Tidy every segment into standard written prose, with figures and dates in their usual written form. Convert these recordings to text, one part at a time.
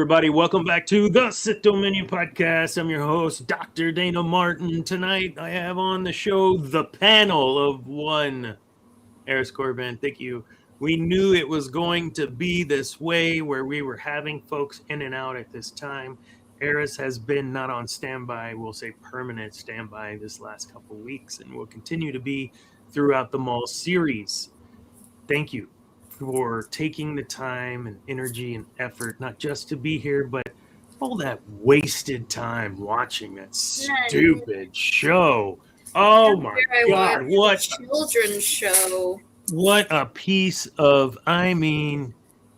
everybody. Welcome back to the Sith Menu Podcast. I'm your host, Dr. Dana Martin. Tonight, I have on the show the panel of one. Eris Corbin, thank you. We knew it was going to be this way where we were having folks in and out at this time. Eris has been not on standby, we'll say permanent standby this last couple of weeks, and will continue to be throughout the Maul series. Thank you for taking the time and energy and effort, not just to be here, but all that wasted time watching that stupid show. Oh my God, what children's show. What a piece of,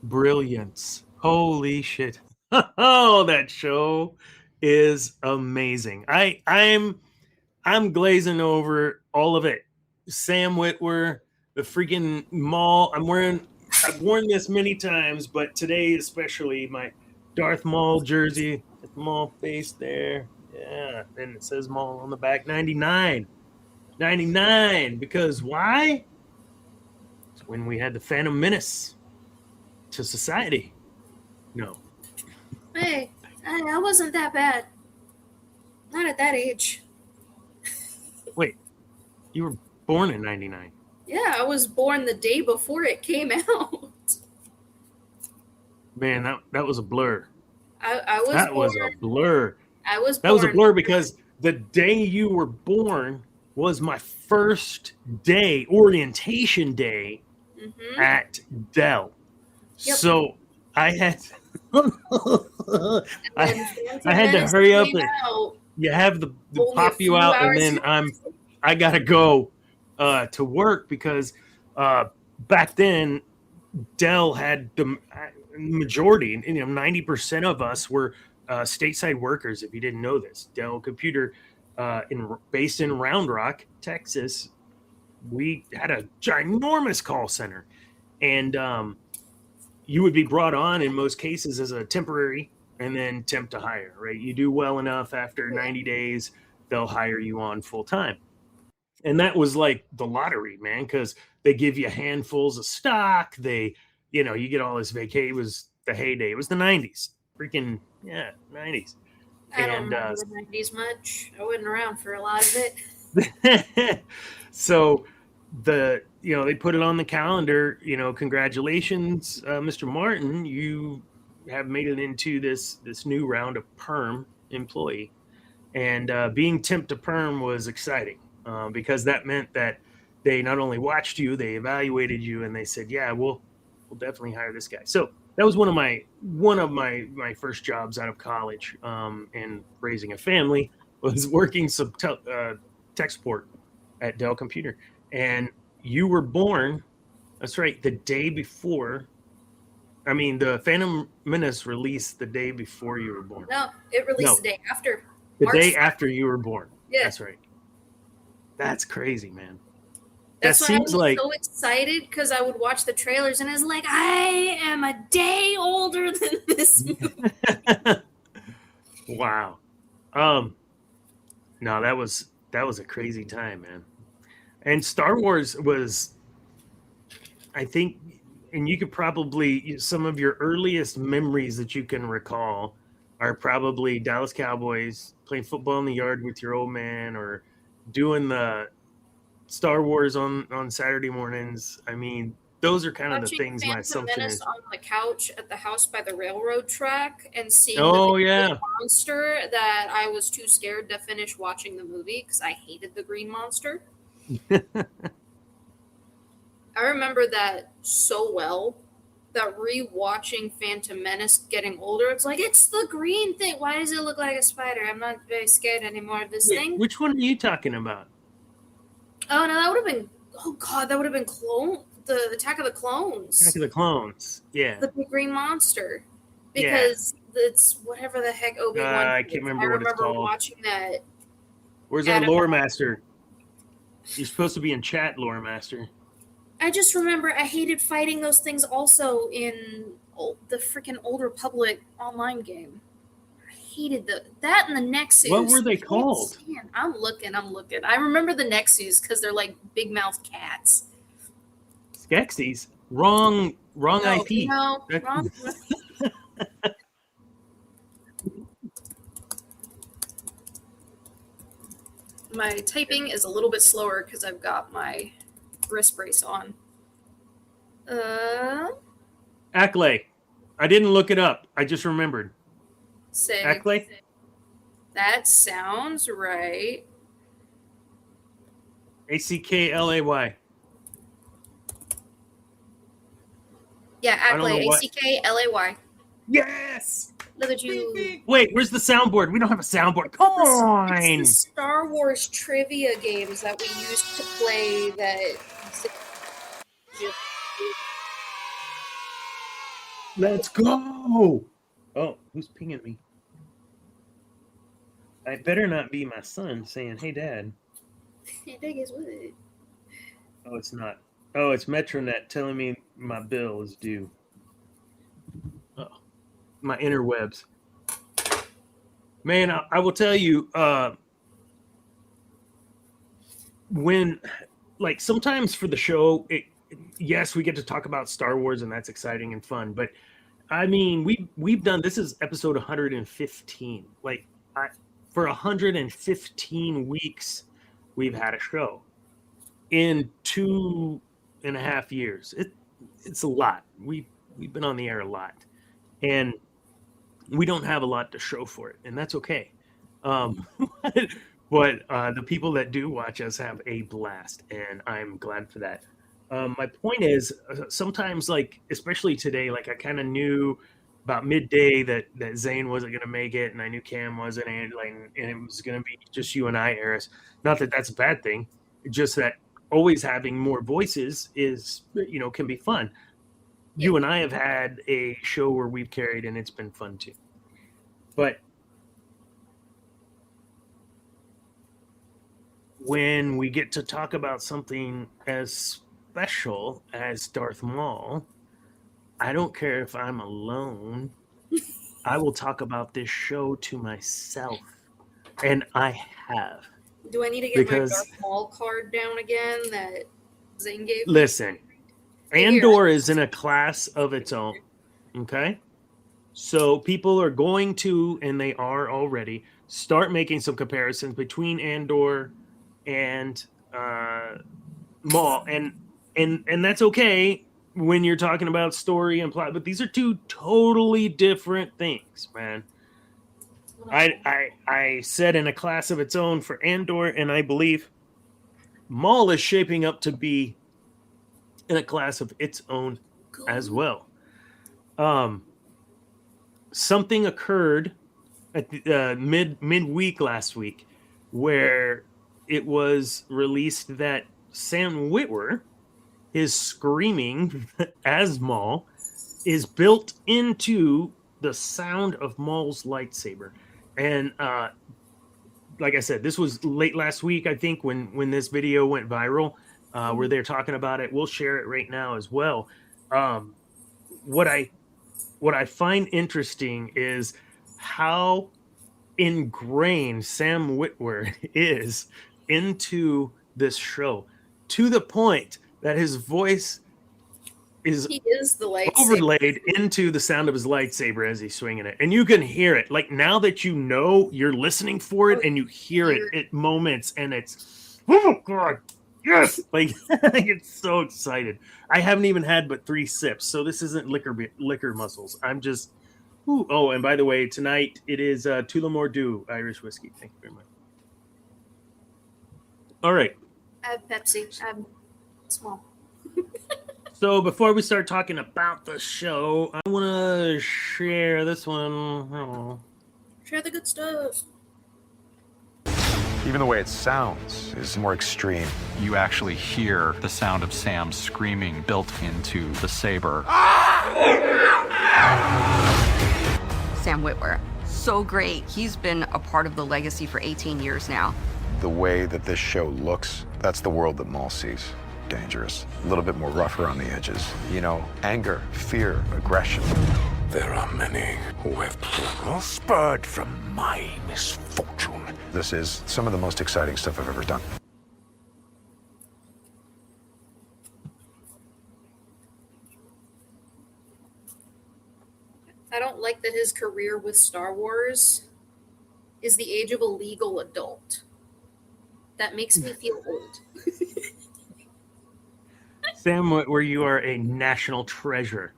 brilliance. Holy shit. Oh, that show is amazing. I'm glazing over all of it. Sam Witwer, the freaking Maul. I've worn this many times, but today especially my Darth Maul jersey, Maul face there. Yeah, and it says Maul on the back. 99, because why? It's when we had the Phantom Menace to society. No. Hey, I wasn't that bad. Not at that age. Wait, you were born in 99. Yeah, I was born the day before it came out. Man, that was a blur. That was a blur. I was born. That was a blur because the day you were born was my first day, orientation day, at Dell. Yep. So I had I had to hurry up and you have the pop you out, and then I gotta go to work because back then Dell had the majority, 90% of us were stateside workers. If you didn't know this, Dell Computer, based in Round Rock, Texas, we had a ginormous call center, and you would be brought on in most cases as a temporary and then temp to hire, right? You do well enough after 90 days, they'll hire you on full time. And that was like the lottery, man, because they give you handfuls of stock. You get all this vacay. It was the heyday. It was the 90s. Freaking, 90s. I don't remember the 90s much. I wasn't around for a lot of it. So they put it on the calendar, congratulations, Mr. Martin, you have made it into this new round of perm employee. And being temp to perm was exciting because that meant that they not only watched you, they evaluated you, and they said, yeah, we'll definitely hire this guy. So that was one of my first jobs out of college, and raising a family was working some tech support at Dell Computer. And you were born, that's right, the day before. The Phantom Menace released the day before you were born. No, it released the day after. The day after you were born. Yeah. That's right. That's crazy, man. That's why I was so excited, because I would watch the trailers and I was like, I am a day older than this movie. Wow. No, that was a crazy time, man. And Star Wars was, I think, and you could probably, some of your earliest memories that you can recall are probably Dallas Cowboys, playing football in the yard with your old man, or doing the Star Wars on Saturday mornings. Those are kind of the things my assumption is. On the couch at the house by the railroad track and seeing the monster that I was too scared to finish watching the movie because I hated the green monster. I remember that so well, that rewatching Phantom Menace getting older, it's like, it's the green thing. Why does it look like a spider? I'm not very scared anymore of this thing. Which one are you talking about? Oh, no, that would have been the Attack of the Clones. Attack of the Clones, yeah. The big green monster. Because it's whatever the heck Obi-Wan I can't remember what it's called. I remember watching that. Where's our lore master? You're supposed to be in chat, lore master. I just remember I hated fighting those things also in the freaking Old Republic online game. I hated that and the Nexus. What were they called? I'm looking. I remember the Nexus because they're like big mouth cats. Skeksis? Wrong IP. No, wrong. My typing is a little bit slower because I've got my wrist brace on. Acklay. I didn't look it up. I just remembered. Acklay? That sounds right. Acklay. Yeah, Acklay. Acklay. Yes! Look at you. Wait, where's the soundboard? We don't have a soundboard. Come on! It's the Star Wars trivia games that we used to play that... Let's go! Oh, who's pinging me? I better not be my son saying, hey, Dad. Hey, Dad, guess what? Oh, it's not. Oh, it's Metronet telling me my bill is due. Oh, my interwebs. Man, I will tell you, when, like, sometimes for the show, yes, we get to talk about Star Wars, and that's exciting and fun. But I mean, we've done, this is episode 115. Like, for 115 weeks, we've had a show. In 2.5 years, it's a lot. We've been on the air a lot, and we don't have a lot to show for it, and that's okay. But the people that do watch us have a blast, and I'm glad for that. My point is, sometimes, like, especially today, like, I kind of knew about midday that Zane wasn't going to make it, and I knew Cam wasn't, and it was going to be just you and I, Eris. Not that that's a bad thing, just that always having more voices is, can be fun. You and I have had a show where we've carried, and it's been fun too. But when we get to talk about something as special as Darth Maul, I don't care if I'm alone. I will talk about this show to myself, and I have. Do I need to get my Darth Maul card down again that Zane gave me? Listen, Andor is in a class of its own, okay? So people are going to, and they are already, start making some comparisons between Andor and Maul, and that's okay when you're talking about story and plot, but these are two totally different things, man. I said in a class of its own for Andor, and I believe Maul is shaping up to be in a class of its own as well. Something occurred at the midweek last week where it was released that Sam Witwer, his screaming as Maul, is built into the sound of Maul's lightsaber. And like I said, this was late last week, I think, when this video went viral, where they're talking about it. We'll share it right now as well. What I find interesting is how ingrained Sam Witwer is into this show, to the point that his voice is the overlaid into the sound of his lightsaber as he's swinging it. And you can hear it. Like, now that you know, you're listening for it, and you hear it at moments, and it's, oh God, yes! Like, I get so excited. I haven't even had but 3 sips, so this isn't liquor muscles. I'm just, ooh. Oh, and by the way, tonight it is Tullamore Dew Irish whiskey. Thank you very much. All right. I have Pepsi. I'm small. So before we start talking about the show, I want to share this one. Share the good stuff. Even the way it sounds is more extreme. You actually hear the sound of Sam screaming built into the saber. Sam Witwer, so great. He's been a part of the legacy for 18 years now. The way that this show looks, that's the world that Maul sees. Dangerous. A little bit more rougher on the edges. Anger, fear, aggression. There are many who have prospered from my misfortune. This is some of the most exciting stuff I've ever done. I don't like that his career with Star Wars is the age of a legal adult. that makes me feel old. Sam Witwer, you are a national treasure.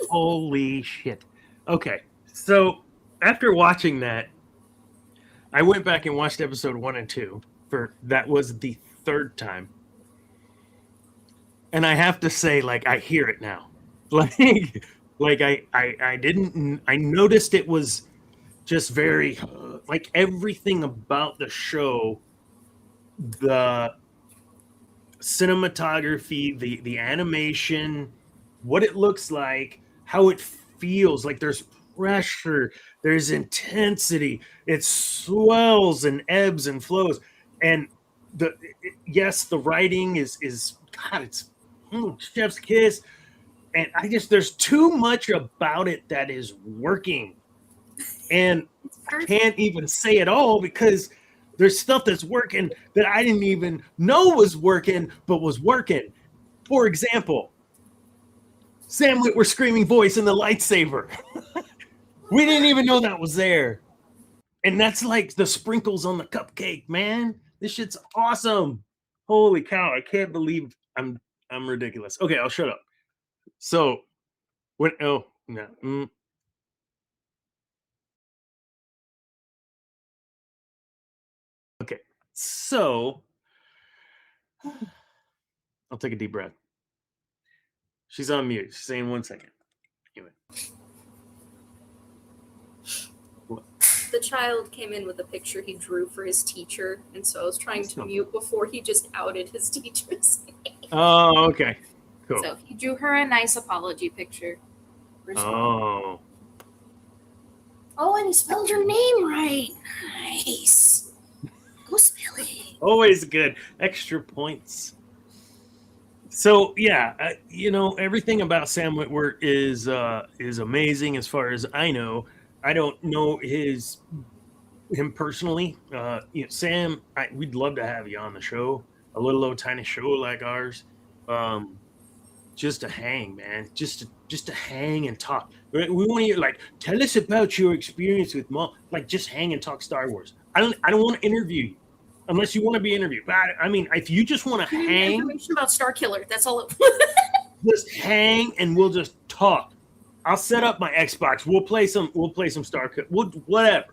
Holy shit. Okay, so after watching that, I went back and watched episode 1 and 2. That was the third time. And I have to say, like, I hear it now. Like I noticed it was just very, like, everything about the show, the cinematography, the animation, what it looks like, how it feels, like there's pressure, there's intensity, it swells and ebbs and flows. And yes, the writing is God, it's chef's kiss. And there's too much about it that is working. And I can't even say it all because there's stuff that's working that I didn't even know was working, but was working. For example, Sam Witwer screaming voice in the lightsaber. We didn't even know that was there. And that's like the sprinkles on the cupcake, man. This shit's awesome. Holy cow, I can't believe I'm ridiculous. Okay, I'll shut up. So, Okay, so I'll take a deep breath. She's on mute. She's saying 1 second. Anyway. The child came in with a picture he drew for his teacher, and so I was trying to mute before he just outed his teacher's name. Oh, okay. Cool. So he drew her a nice apology picture. Oh. Oh, and he spelled your name right. Nice. Go spell it. Always good. Extra points. So yeah, everything about Sam Witwer is amazing as far as I know. I don't know him personally. Sam, we'd love to have you on the show. A little old tiny show like ours, just to hang, man. Just to hang and talk. We want to hear, tell us about your experience with Maul. Just hang and talk Star Wars. I don't want to interview you. Unless you want to be interviewed. But I mean, if you just want to hang. Information about Starkiller. That's all. Just hang and we'll just talk. I'll set up my Xbox. We'll play some Starkiller. Whatever.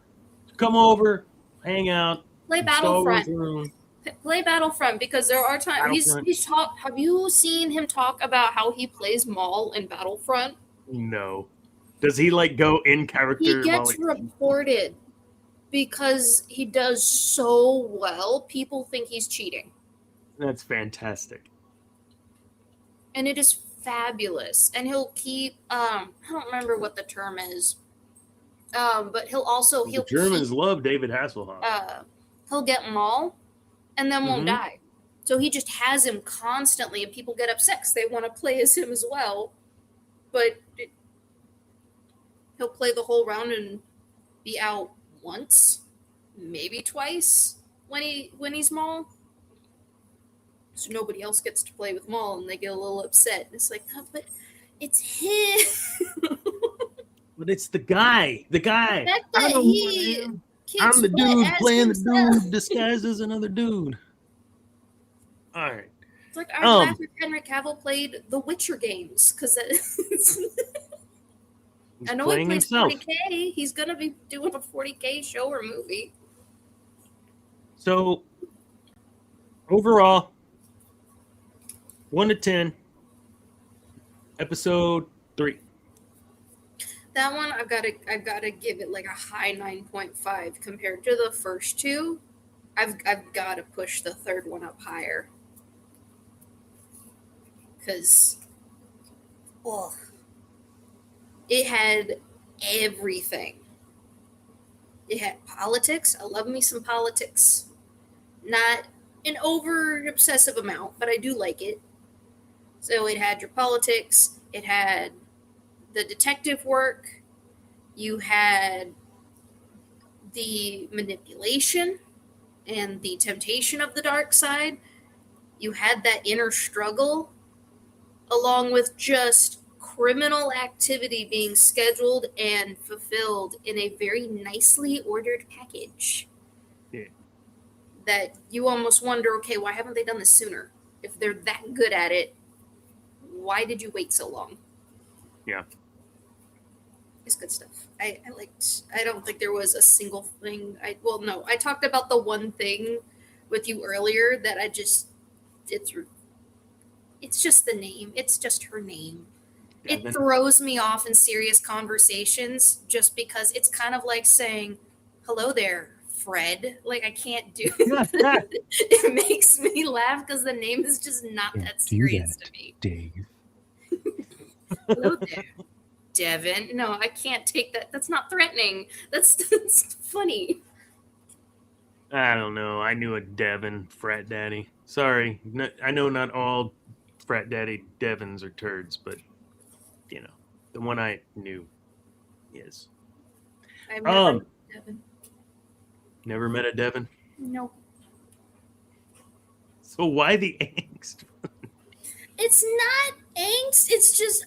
Come over, hang out. Play Battlefront. Play Battlefront because there are times he's talk. Have you seen him talk about how he plays Maul in Battlefront? No. Does he go in character? He gets reported. Because he does so well, people think he's cheating. That's fantastic. And it is fabulous. And he'll keep, I don't remember what the term is, but the Germans love David Hasselhoff. He'll get Maul and then won't die. So he just has him constantly, and people get upset because they want to play as him as well. But he'll play the whole round and be out once, maybe twice when he's Maul. So nobody else gets to play with Maul, and they get a little upset. It's like, oh, but it's him. But it's the guy. The guy. I'm the dude playing the dude disguised as another dude. All right. It's like I'm glad Henry Cavill played the Witcher games because I know he plays himself. 40K. He's going to be doing a 40K show or movie. So, overall, 1 to 10, episode 3. That one, I've got to give it a high 9.5 compared to the first two. I've got to push the third one up higher because, it had everything. It had politics. I love me some politics. Not an over obsessive amount, but I do like it. So it had your politics. It had the detective work. You had the manipulation and the temptation of the dark side. You had that inner struggle along with just criminal activity being scheduled and fulfilled in a very nicely ordered package. Yeah. that you almost wonder, okay, why haven't they done this sooner? If they're that good at it, why did you wait so long? Yeah. It's good stuff. I don't think there was a single thing. I talked about the one thing with you earlier that it's just the name. It's just her name. Devon. It throws me off in serious conversations just because it's kind of like saying, hello there, Fred. Like, I can't do it. It makes me laugh because the name is just not that serious to me. Dave. Hello there, Devon. No, I can't take that. That's not threatening. That's funny. I don't know. I knew a Devon frat daddy. Sorry. I know not all frat daddy Devons are turds, but, you know, the one I knew is. I've never met Devon. Never met a Devon? No. So why the angst? It's not angst. It's just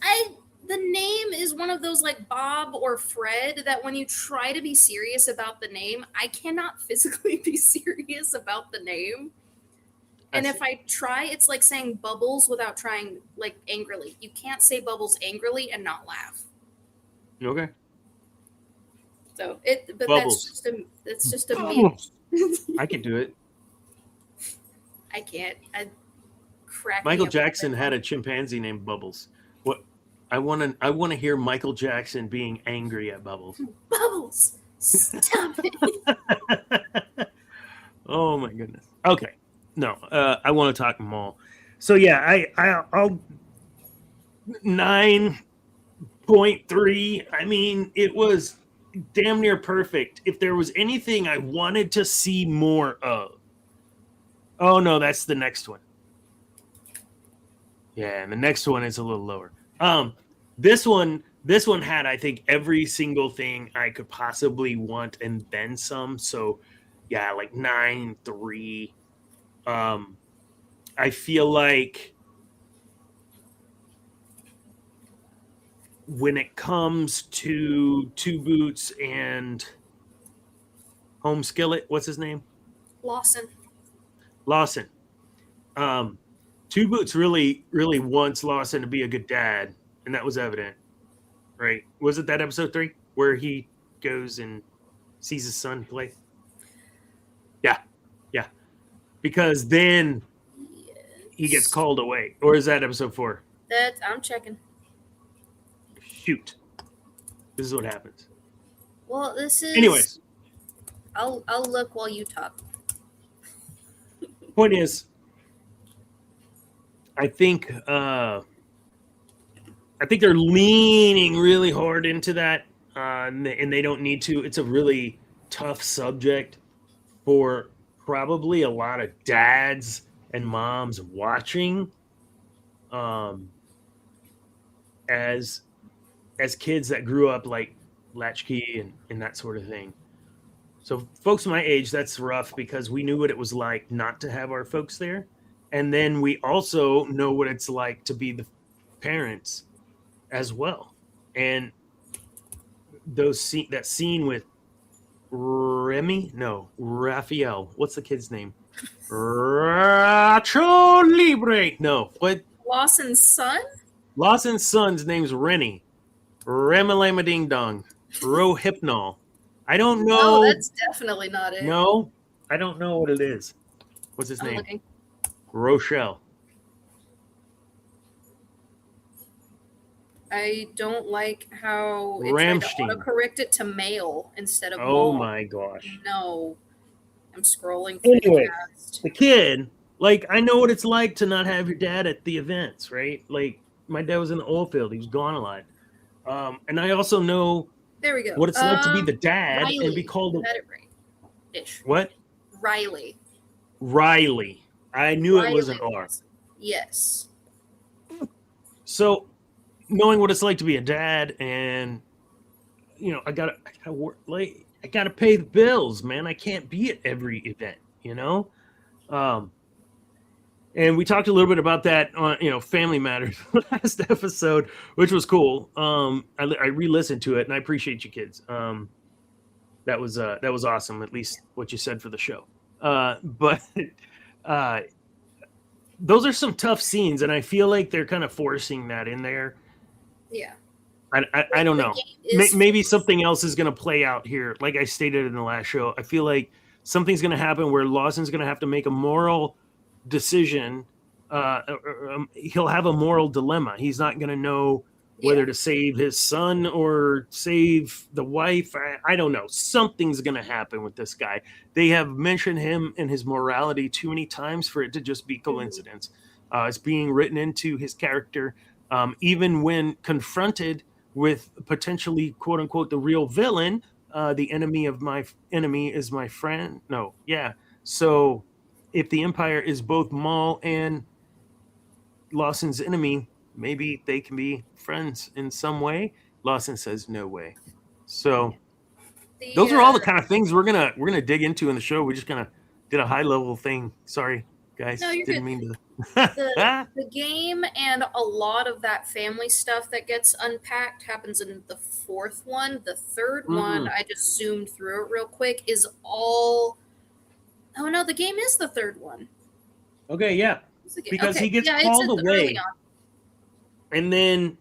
the name is one of those like Bob or Fred that when you try to be serious about the name, I cannot physically be serious about the name. And if I try, it's like saying Bubbles without trying like angrily. You can't say Bubbles angrily and not laugh. Okay. So Bubbles. that's just a meme. I can do it. I can't. Michael Jackson had a chimpanzee named Bubbles. What? I want to hear Michael Jackson being angry at Bubbles. Bubbles, stop it! Oh my goodness. Okay, no, I want to talk Maul. So yeah, I'll 9.3. I mean, it was damn near perfect. If there was anything I wanted to see more of. Oh no, that's the next one. Yeah, and the next one is a little lower. This one had, I think, every single thing I could possibly want and then some. So, yeah, like 9.3. I feel like when it comes to Two Boots and Home Skillet, what's his name? Lawson. Two Boots really, really wants Lawson to be a good dad, and that was evident, right? Was it that episode 3 where he goes and sees his son play? Yeah. Because then he gets called away, or is that episode 4? I'm checking. Shoot, this is what happens. Well, this is. Anyways, I'll look while you talk. Point is, I think they're leaning really hard into that, and they don't need to. It's a really tough subject for probably a lot of dads and moms watching, as kids that grew up like latchkey and that sort of thing. So folks my age, that's rough because we knew what it was like not to have our folks there. And then we also know what it's like to be the parents as well. And that scene with Raphael. What's the kid's name? Racho Libre. No, what? Lawson's son? Lawson's son's name's Rennie. Remalama Ding Dong. Rohypnol. I don't know. No, that's definitely not it. No, I don't know what it is. What's his name? Looking. Rochelle. I don't like how it tried to autocorrect it to male instead of Oh Maul. my gosh. No. I'm scrolling Anyway, fast. the kid, like, I know what it's like to not have your dad at the events, right? Like, my dad was in the oil field. He was gone a lot. And I also know There we go. what it's like to be the dad Riley. and be called You had it right. Ish. What? Riley. I knew Riley it was an R. Yes. So, knowing what it's like to be a dad, and you know, I gotta work. Like, I gotta pay the bills, man. I can't be at every event, you know. And we talked a little bit about that on, Family Matters last episode, which was cool. I re-listened to it, and I appreciate you kids. That was awesome. At least what you said for the show. But uh, those are some tough scenes, and I feel like they're kind of forcing that in there. Yeah. I don't know. Maybe something else is going to play out here. Like I stated in the last show, I feel like something's going to happen where Lawson's going to have to make a moral decision. He'll have a moral dilemma. He's not going to know whether to save his son or save the wife. I don't know. Something's going to happen with this guy. They have mentioned him and his morality too many times for it to just be coincidence. It's being written into his character. Even when confronted with potentially, quote unquote, the real villain, the enemy of my enemy is my friend. No, yeah. So if the Empire is both Maul and Lawson's enemy, maybe they can be friends in some way. Lawson says no way. So those are all the kind of things we're gonna dig into in the show. We just kind of did a high level thing. Sorry, guys. No, you're Didn't good. mean to. The game and a lot of that family stuff that gets unpacked happens in the fourth one. The third one, I just zoomed through it real quick, is all... Oh, no, the game is the third one. Okay, yeah. Because he gets called away. And then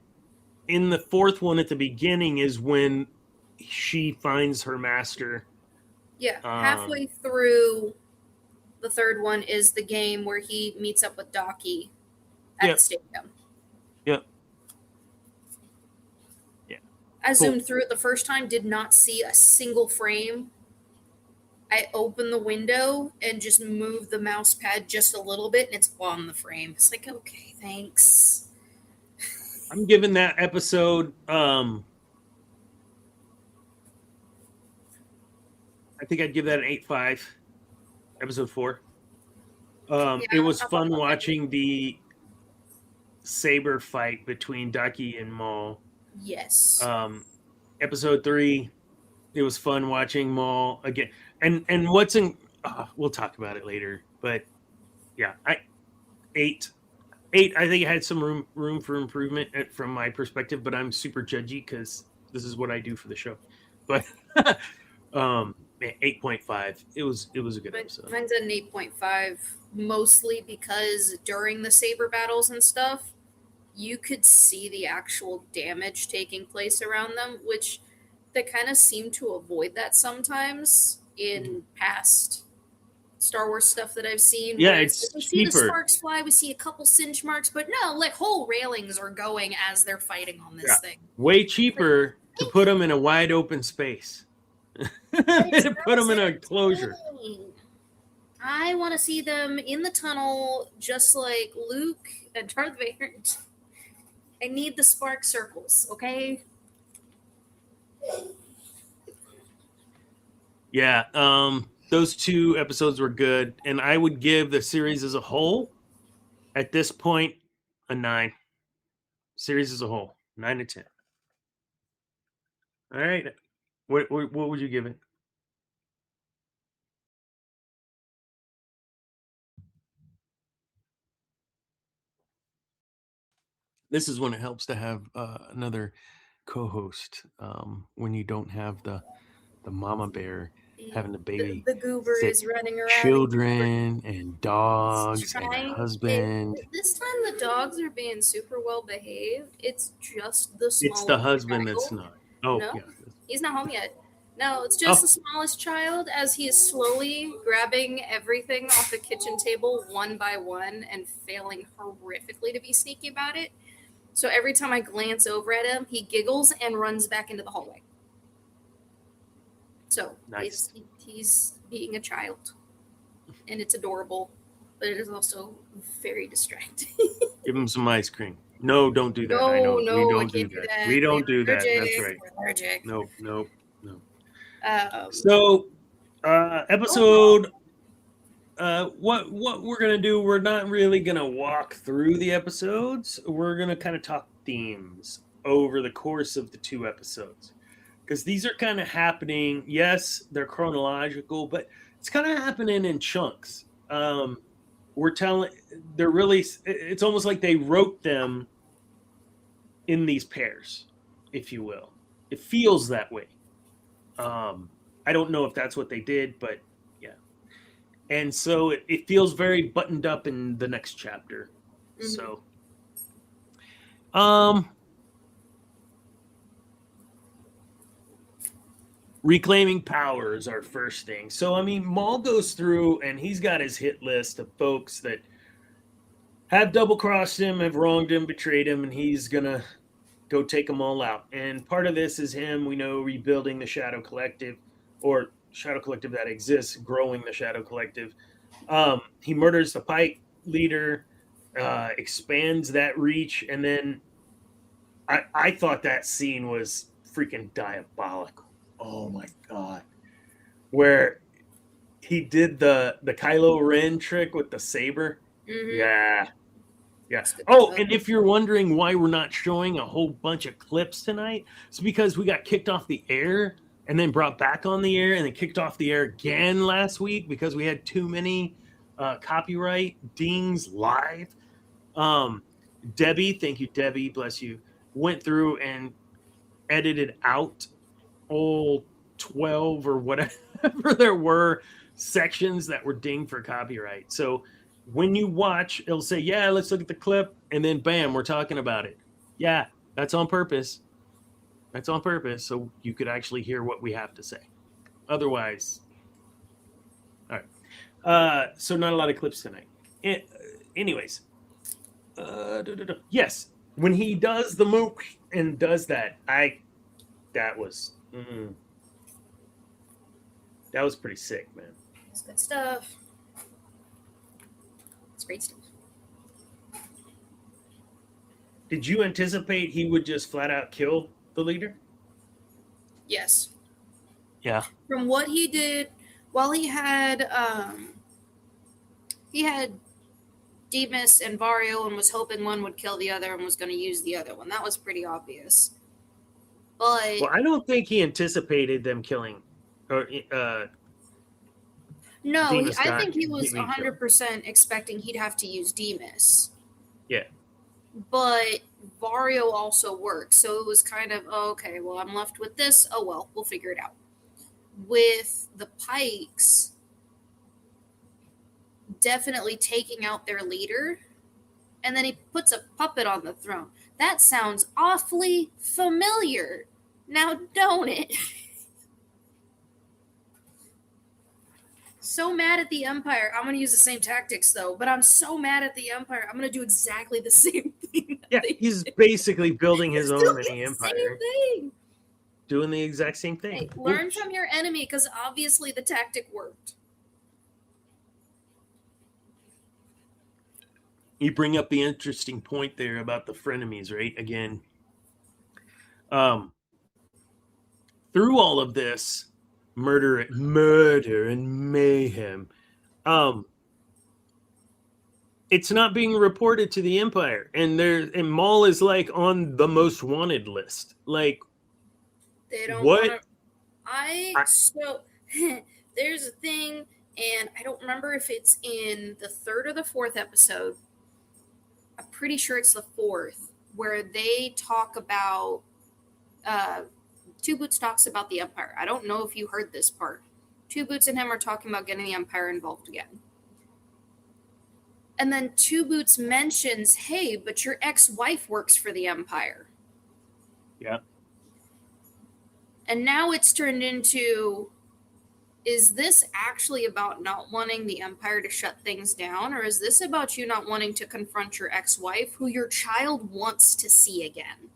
in the fourth one at the beginning is when she finds her master. Yeah, halfway through... The third one is the game where he meets up with Docky at the stadium. Yeah. I zoomed through it the first time, did not see a single frame. I opened the window and just moved the mouse pad just a little bit, and it's on the frame. It's like, okay, thanks. I'm giving that episode, I think I'd give that an 8.5. Episode 4. It was fun watching the saber fight between Ducky and Maul. Yes. Episode 3, it was fun watching Maul again. And what's in? We'll talk about it later. But yeah, 8. I think it had some room for improvement from my perspective. But I'm super judgy because this is what I do for the show. But 8.5. It was a good episode. Mine's an 8.5, mostly because during the saber battles and stuff, you could see the actual damage taking place around them, which they kind of seem to avoid that sometimes in past Star Wars stuff that I've seen. Yeah, it's we cheaper. See the sparks fly, we see a couple singe marks, but no, like whole railings are going as they're fighting on this thing. Way cheaper to put them in a wide open space. To put them in a closure. I want to see them in the tunnel, just like Luke and Darth Vader. I need the spark circles, okay? Yeah, those 2 episodes were good, and I would give the series as a whole, at this point, a 9. Series as a whole, 9 to 10. All right. What would you give it? This is when it helps to have another co-host when you don't have the mama bear having the baby. The goober is running around. Children and dogs and husband. This time the dogs are being super well behaved. It's just the smallest It's the husband child. That's not. Oh, no, yeah. He's not home yet. No, it's just the smallest child as he is slowly grabbing everything off the kitchen table one by one and failing horrifically to be sneaky about it. So every time I glance over at him, he giggles and runs back into the hallway. So nice. He's being a child, and it's adorable, but it is also very distracting. Give him some ice cream. No, don't do that. No, I know. no, we don't I do can't do that. that. We don't do that. That's right. Allergic. No. So, episode. What we're gonna do? We're not really gonna walk through the episodes. We're gonna kind of talk themes over the course of the 2 episodes, because these are kind of happening. Yes, they're chronological, but it's kind of happening in chunks. They're really. It's almost like they wrote them in these pairs, if you will. It feels that way. I don't know if that's what they did, but yeah. And so it feels very buttoned up in the next chapter. Mm-hmm. So, reclaiming power is our first thing. So, I mean, Maul goes through and he's got his hit list of folks that have double-crossed him, have wronged him, betrayed him, and he's going to go take them all out. And part of this is him, we know, rebuilding the Shadow Collective, or Shadow Collective that exists, growing the Shadow Collective. He murders the Pyke leader, expands that reach, and then I thought that scene was freaking diabolical. Oh my god. Where he did the Kylo Ren trick with the saber. Mm-hmm. Yeah. Oh, and if you're wondering why we're not showing a whole bunch of clips tonight, it's because we got kicked off the air and then brought back on the air and then kicked off the air again last week because we had too many copyright dings live. Debbie, thank you, Debbie, bless you, went through and edited out all 12 or whatever there were sections that were dinged for copyright. So when you watch, it'll say, yeah, let's look at the clip, and then bam, we're talking about it. Yeah, that's on purpose. That's on purpose, so you could actually hear what we have to say. Otherwise, all right. So not a lot of clips tonight. Anyways, yes, when he does the move and does that, that was pretty sick, man. It's good stuff. It's great stuff. Did you anticipate he would just flat out kill the leader? Yes. Yeah. From what he did, while he had Demas and Vario and was hoping one would kill the other and was going to use the other one. That was pretty obvious. But well, I don't think he anticipated them killing. Or no, I think he was 100% expecting he'd have to use Demas. Yeah. But Vario also works, so it was kind of, okay, well, I'm left with this. Oh, well, we'll figure it out. With the Pykes definitely taking out their leader, and then he puts a puppet on the throne. That sounds awfully familiar. Now, don't it? So mad at the Empire. I'm going to use the same tactics, though, but I'm so mad at the Empire. I'm going to do exactly the same thing. Yeah, he's basically building his own mini empire. Doing the exact same thing. Hey, learn from your enemy, because obviously the tactic worked. You bring up the interesting point there about the frenemies, right? Again, through all of this murder and mayhem, it's not being reported to the Empire, and Maul is like on the most wanted list. Like, they don't what? So there's a thing, and I don't remember if it's in the 3rd or the 4th episode. I'm pretty sure it's the 4th, where they talk about Two Boots talks about the Empire. I don't know if you heard this part. Two Boots and him are talking about getting the Empire involved again. And then Two Boots mentions, hey, but your ex-wife works for the Empire. Yeah. And now it's turned into, is this actually about not wanting the Empire to shut things down? Or is this about you not wanting to confront your ex-wife, who your child wants to see again?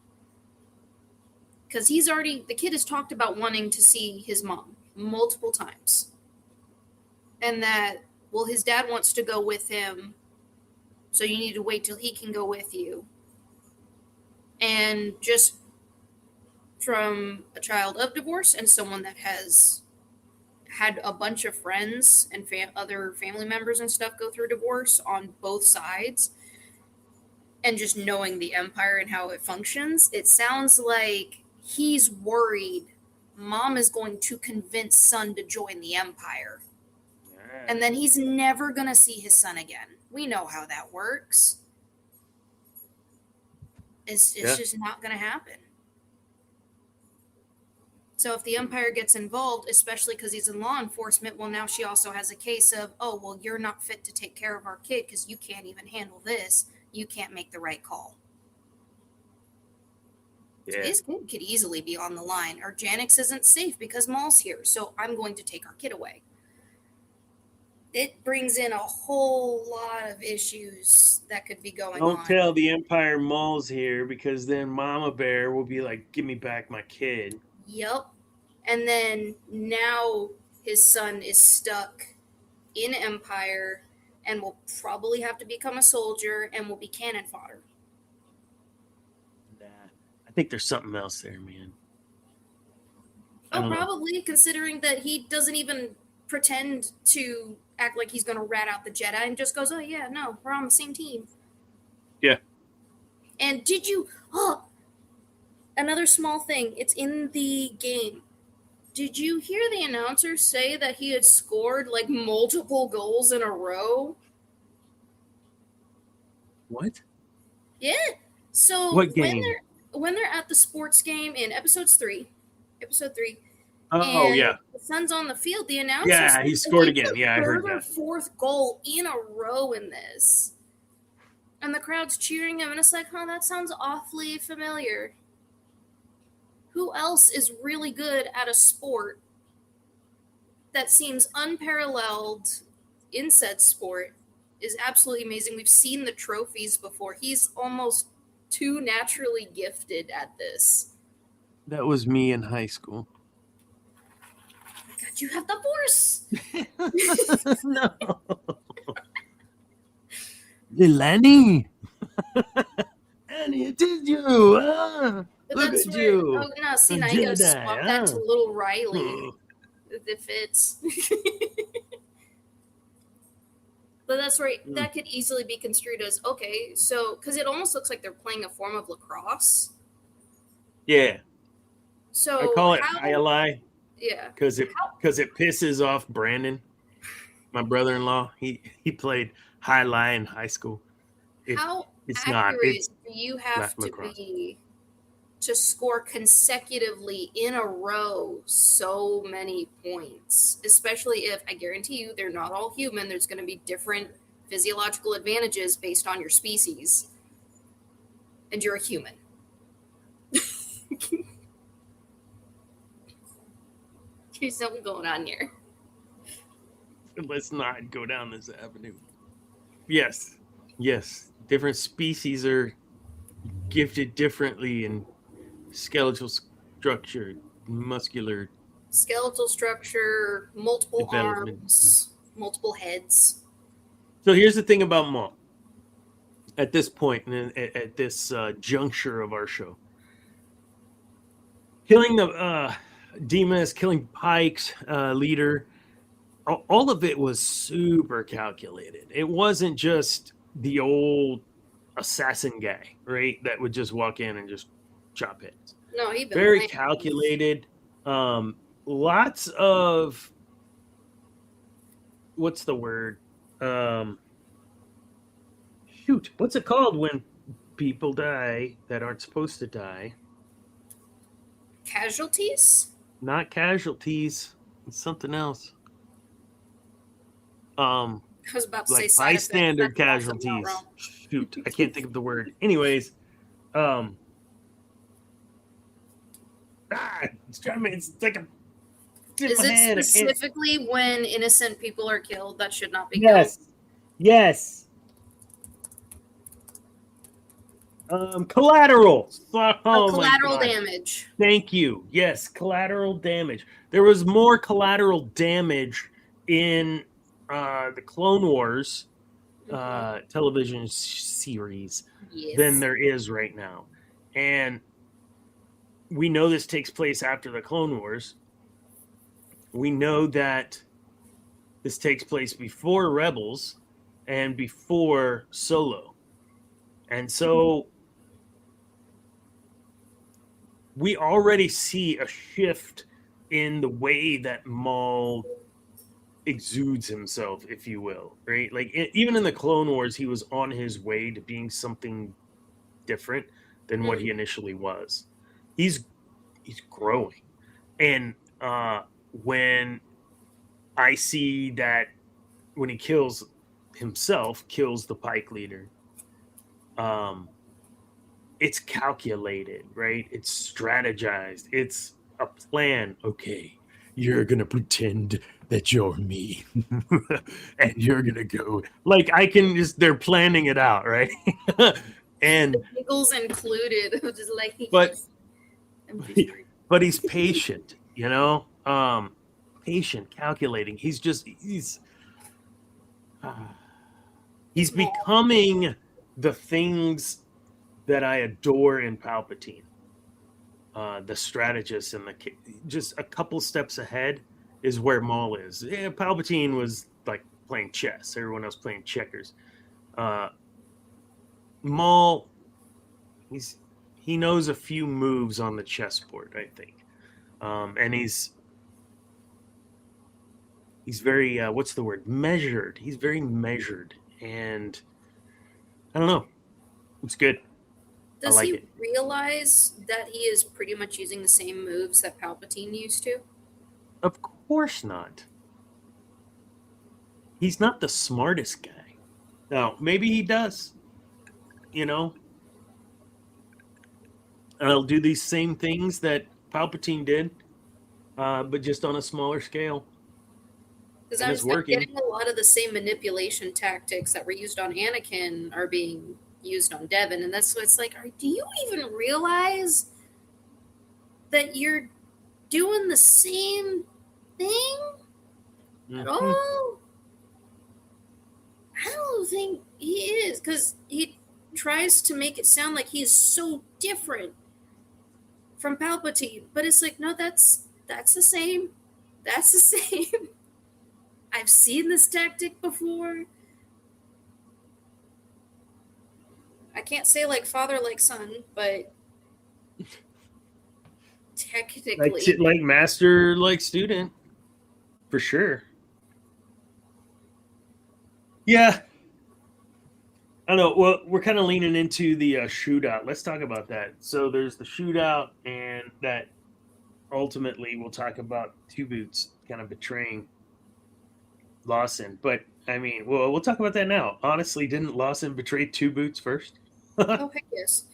Because the kid has talked about wanting to see his mom multiple times. And that, well, his dad wants to go with him, so you need to wait till he can go with you. And just from a child of divorce and someone that has had a bunch of friends and other family members and stuff go through divorce on both sides, and just knowing the Empire and how it functions, it sounds like he's worried mom is going to convince son to join the Empire. Yeah. And then he's never going to see his son again. We know how that works. It's just not going to happen. So if the Empire gets involved, especially because he's in law enforcement, well, now she also has a case of, oh, well, you're not fit to take care of our kid because you can't even handle this. You can't make the right call. Yeah. So his kid could easily be on the line. Or Janix isn't safe because Maul's here, so I'm going to take our kid away. It brings in a whole lot of issues that could be going on. Don't tell the Empire Maul's here, because then Mama Bear will be like, give me back my kid. Yep. And then now his son is stuck in Empire and will probably have to become a soldier and will be cannon fodder. Nah, I think there's something else there, man. Oh, probably, considering that he doesn't even pretend to act like he's going to rat out the Jedi and just goes, oh, yeah, no, we're on the same team. Yeah. And another small thing, it's in the game. Did you hear the announcer say that he had scored like multiple goals in a row? What? Yeah. So what game? When they're at the sports game in episode 3. Oh, yeah. The son's on the field. The announcer. Yeah, he scored again. Yeah, I heard that. Fourth goal in a row in this, and the crowd's cheering him, and it's like, huh, that sounds awfully familiar. Who else is really good at a sport that seems unparalleled in said sport? Is absolutely amazing. We've seen the trophies before. He's almost too naturally gifted at this. That was me in high school. God, you have the Force. No. Lenny. Annie, it is you. Look at you. Oh, no, see, now you gotta swap that to little Riley. It fits. But that's right. That could easily be construed as, okay, so, because it almost looks like they're playing a form of lacrosse. Yeah. So I call it highlight. Yeah. Because it pisses off Brandon, my brother-in-law. He played highlight in high school. How accurate do you have to be to score consecutively in a row so many points? Especially if, I guarantee you, they're not all human. There's going to be different physiological advantages based on your species. And you're a human. There's something going on here. Let's not go down this avenue. Yes. Different species are gifted differently in skeletal structure, muscular. Skeletal structure, multiple arms, multiple heads. So here's the thing about Maul. At this point, at this juncture of our show, killing the Demas, killing Pyke's leader, all of it was super calculated. It wasn't just the old assassin guy, right? That would just walk in and just chop heads. No, he very calculated. Lots of what's the word? Shoot, what's it called when people die that aren't supposed to die? Casualties? Not casualties. It's something else. I was about to like say bystander casualties. Shoot, I can't think of the word. Anyways, it's like a. Is it specifically when innocent people are killed that should not be killed? Yes. Collateral. Collateral damage. Thank you. Yes, collateral damage. There was more collateral damage in the Clone Wars television series than there is right now. And we know this takes place after the Clone Wars. We know that this takes place before Rebels and before Solo. And so we already see a shift in the way that Maul exudes himself, if you will, right? Like even in the Clone Wars, he was on his way to being something different than what he initially was. He's growing. And when I see that when he kills the Pyke leader, it's calculated, right? It's strategized. It's a plan. Okay, you're gonna pretend that you're me, and you're gonna go like I can just. They're planning it out, right? And the giggles included, just like but he's patient, patient, calculating. He's becoming the things that I adore in Palpatine. The strategist and just a couple steps ahead is where Maul is. Yeah, Palpatine was like playing chess. Everyone else playing checkers. Maul, he knows a few moves on the chessboard, I think, and he's very what's the word? Measured. He's very measured, and I don't know. It's good. Does he realize that he is pretty much using the same moves that Palpatine used to? Of course not. He's not the smartest guy. No, maybe he does. I'll do these same things that Palpatine did, but just on a smaller scale. Because I was getting a lot of the same manipulation tactics that were used on Anakin are being used on Devon, and that's what it's like. Do you even realize that you're doing the same thing at all? I don't think he is, because he tries to make it sound like he's so different from Palpatine, but it's like, no, that's the same. That's the same. I've seen this tactic before. I can't say like father, like son, but technically, like master, like student, for sure. Yeah, I don't know. Well, we're kind of leaning into the shootout. Let's talk about that. So there's the shootout, and that ultimately we'll talk about Two Boots kind of betraying Lawson. But I mean, well, we'll talk about that now. Honestly, didn't Lawson betray Two Boots first? Okay, yes.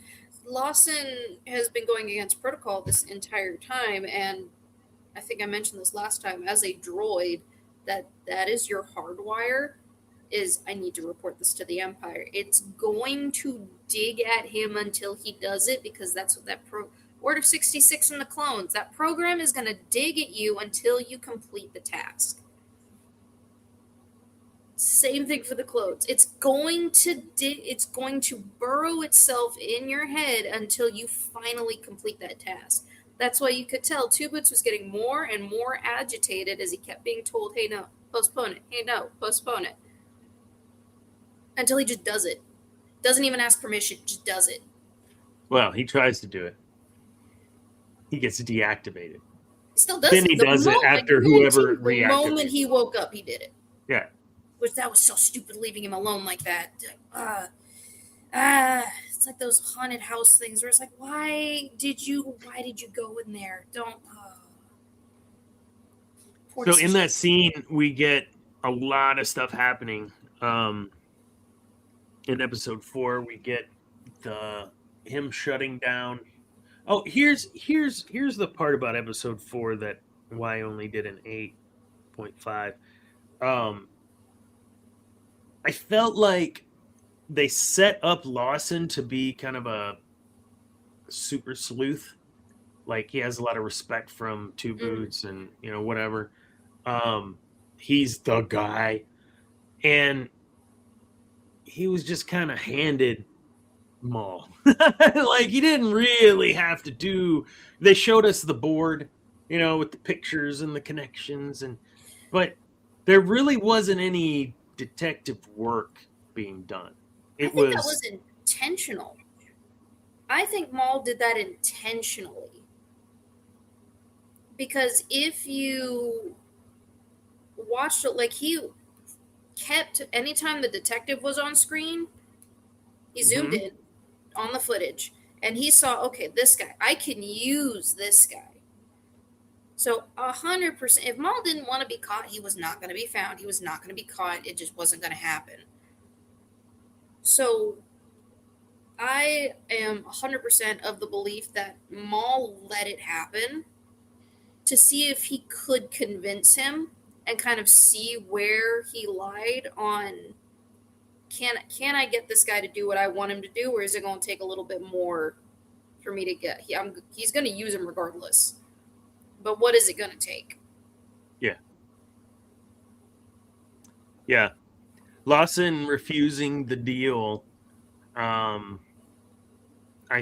Lawson has been going against protocol this entire time, and I think I mentioned this last time. As a droid, that is your hardwire. Is I need to report this to the Empire. It's going to dig at him until he does it, because that's what that Order 66 and the clones. That program is going to dig at you until you complete the task. Same thing for the clones. It's going to it's going to burrow itself in your head until you finally complete that task. That's why you could tell Two Boots was getting more and more agitated as he kept being told, hey, no, postpone it. Hey, no, postpone it. Until he just does it. Doesn't even ask permission, just does it. Well, he tries to do it. He gets deactivated. He still does it. Then he does it after whoever reactivated. The moment he woke up, he did it. Yeah. Which that was so stupid, leaving him alone like that. It's like those haunted house things where it's like, why did you go in there? Don't. So in that scene, we get a lot of stuff happening. In episode 4, we get him shutting down. Oh, here's the part about episode 4 that why I only did an 8.5. I felt like they set up Lawson to be kind of a super sleuth. Like, he has a lot of respect from Two Boots and, whatever. He's the guy. And he was just kind of handed Maul. Like, he didn't really have to do... They showed us the board, with the pictures and the connections. But there really wasn't any detective work being done. I think that was intentional. I think Maul did that intentionally. Because if you watched it, like, he kept, anytime the detective was on screen, he zoomed in on the footage, and he saw, okay, this guy, I can use this guy. So 100%, if Maul didn't want to be caught, he was not going to be found. He was not going to be caught. It just wasn't going to happen. So I am 100% of the belief that Maul let it happen to see if he could convince him and kind of see where he lied on, can I get this guy to do what I want him to do, or is it going to take a little bit more for me to get? He's going to use him regardless. But what is it going to take? Yeah. Lawson refusing the deal, I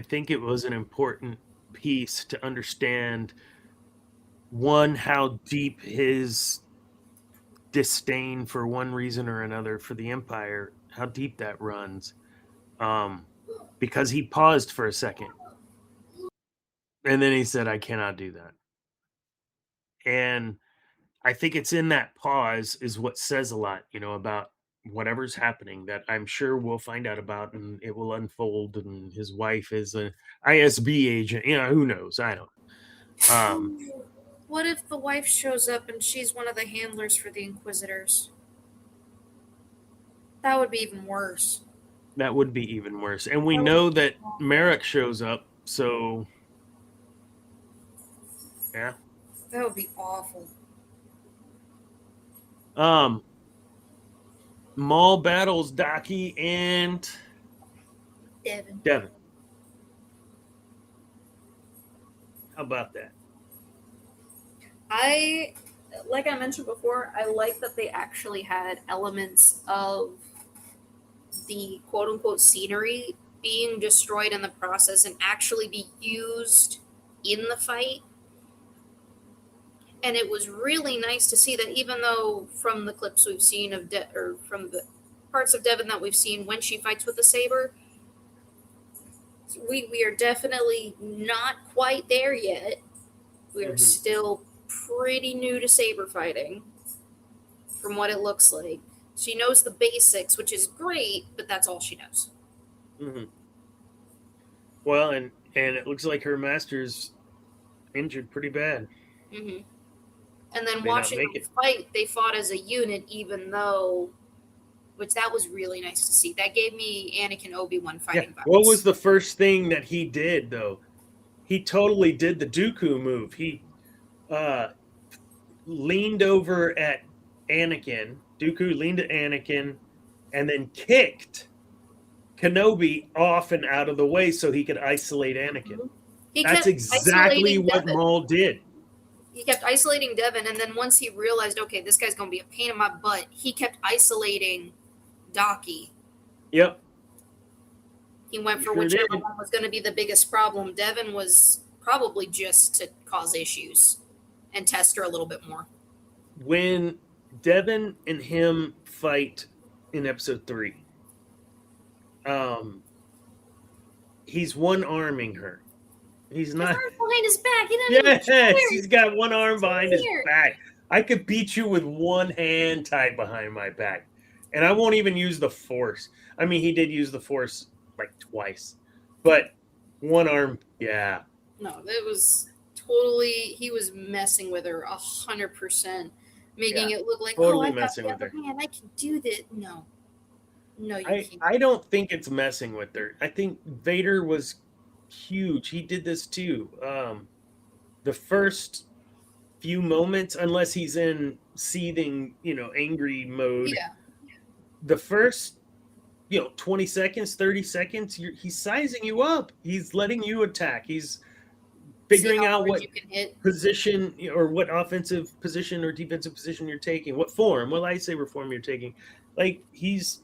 think it was an important piece to understand, one, how deep his disdain for one reason or another for the Empire, how deep that runs. Because he paused for a second. And then he said, I cannot do that. And I think it's in that pause is what says a lot, about whatever's happening that I'm sure we'll find out about, and it will unfold. And his wife is an ISB agent. Who knows? I don't. What if the wife shows up and she's one of the handlers for the Inquisitors? That would be even worse. That would be even worse. And we know that Merrick shows up, so yeah. That would be awful. Maul battles Daki and Devon. How about that? Like I mentioned before, I like that they actually had elements of the quote-unquote scenery being destroyed in the process and actually be used in the fight. And it was really nice to see that, even though from the clips we've seen or from the parts of Devon that we've seen when she fights with the saber, we are definitely not quite there yet. We are still pretty new to saber fighting from what it looks like. She knows the basics, which is great, but that's all she knows. Mm-hmm. Well, and it looks like her master's injured pretty bad. Mm-hmm. And then watching them fight, they fought as a unit, even though, which that was really nice to see. That gave me Anakin Obi-Wan fighting vibes. What was the first thing that he did, though? He totally did the Dooku move. He leaned over at Anakin. Dooku leaned at Anakin and then kicked Kenobi off and out of the way so he could isolate Anakin. That's exactly what Maul did. He kept isolating Devon, and then once he realized, okay, this guy's going to be a pain in my butt, he kept isolating Daki. Yep. He went for whichever one was going to be the biggest problem. Devon was probably just to cause issues and test her a little bit more. When Devon and him fight in episode 3, he's one-arming her. He's not behind his back. He's got one arm behind his back. I could beat you with one hand tied behind my back, and I won't even use the Force. I mean, he did use the Force like twice, but one arm, yeah. No, it was totally. He was messing with her 100%, making it look like totally messing with her. Man, I can do this. No, you can't. I don't think it's messing with her. I think Vader was huge. He did this too. The first few moments, unless he's in seething, angry mode. Yeah. The first, 20 seconds, 30 seconds, he's sizing you up. He's letting you attack. He's figuring out what position or what offensive position or defensive position you're taking, what form, what lightsaber form you're taking. Like he's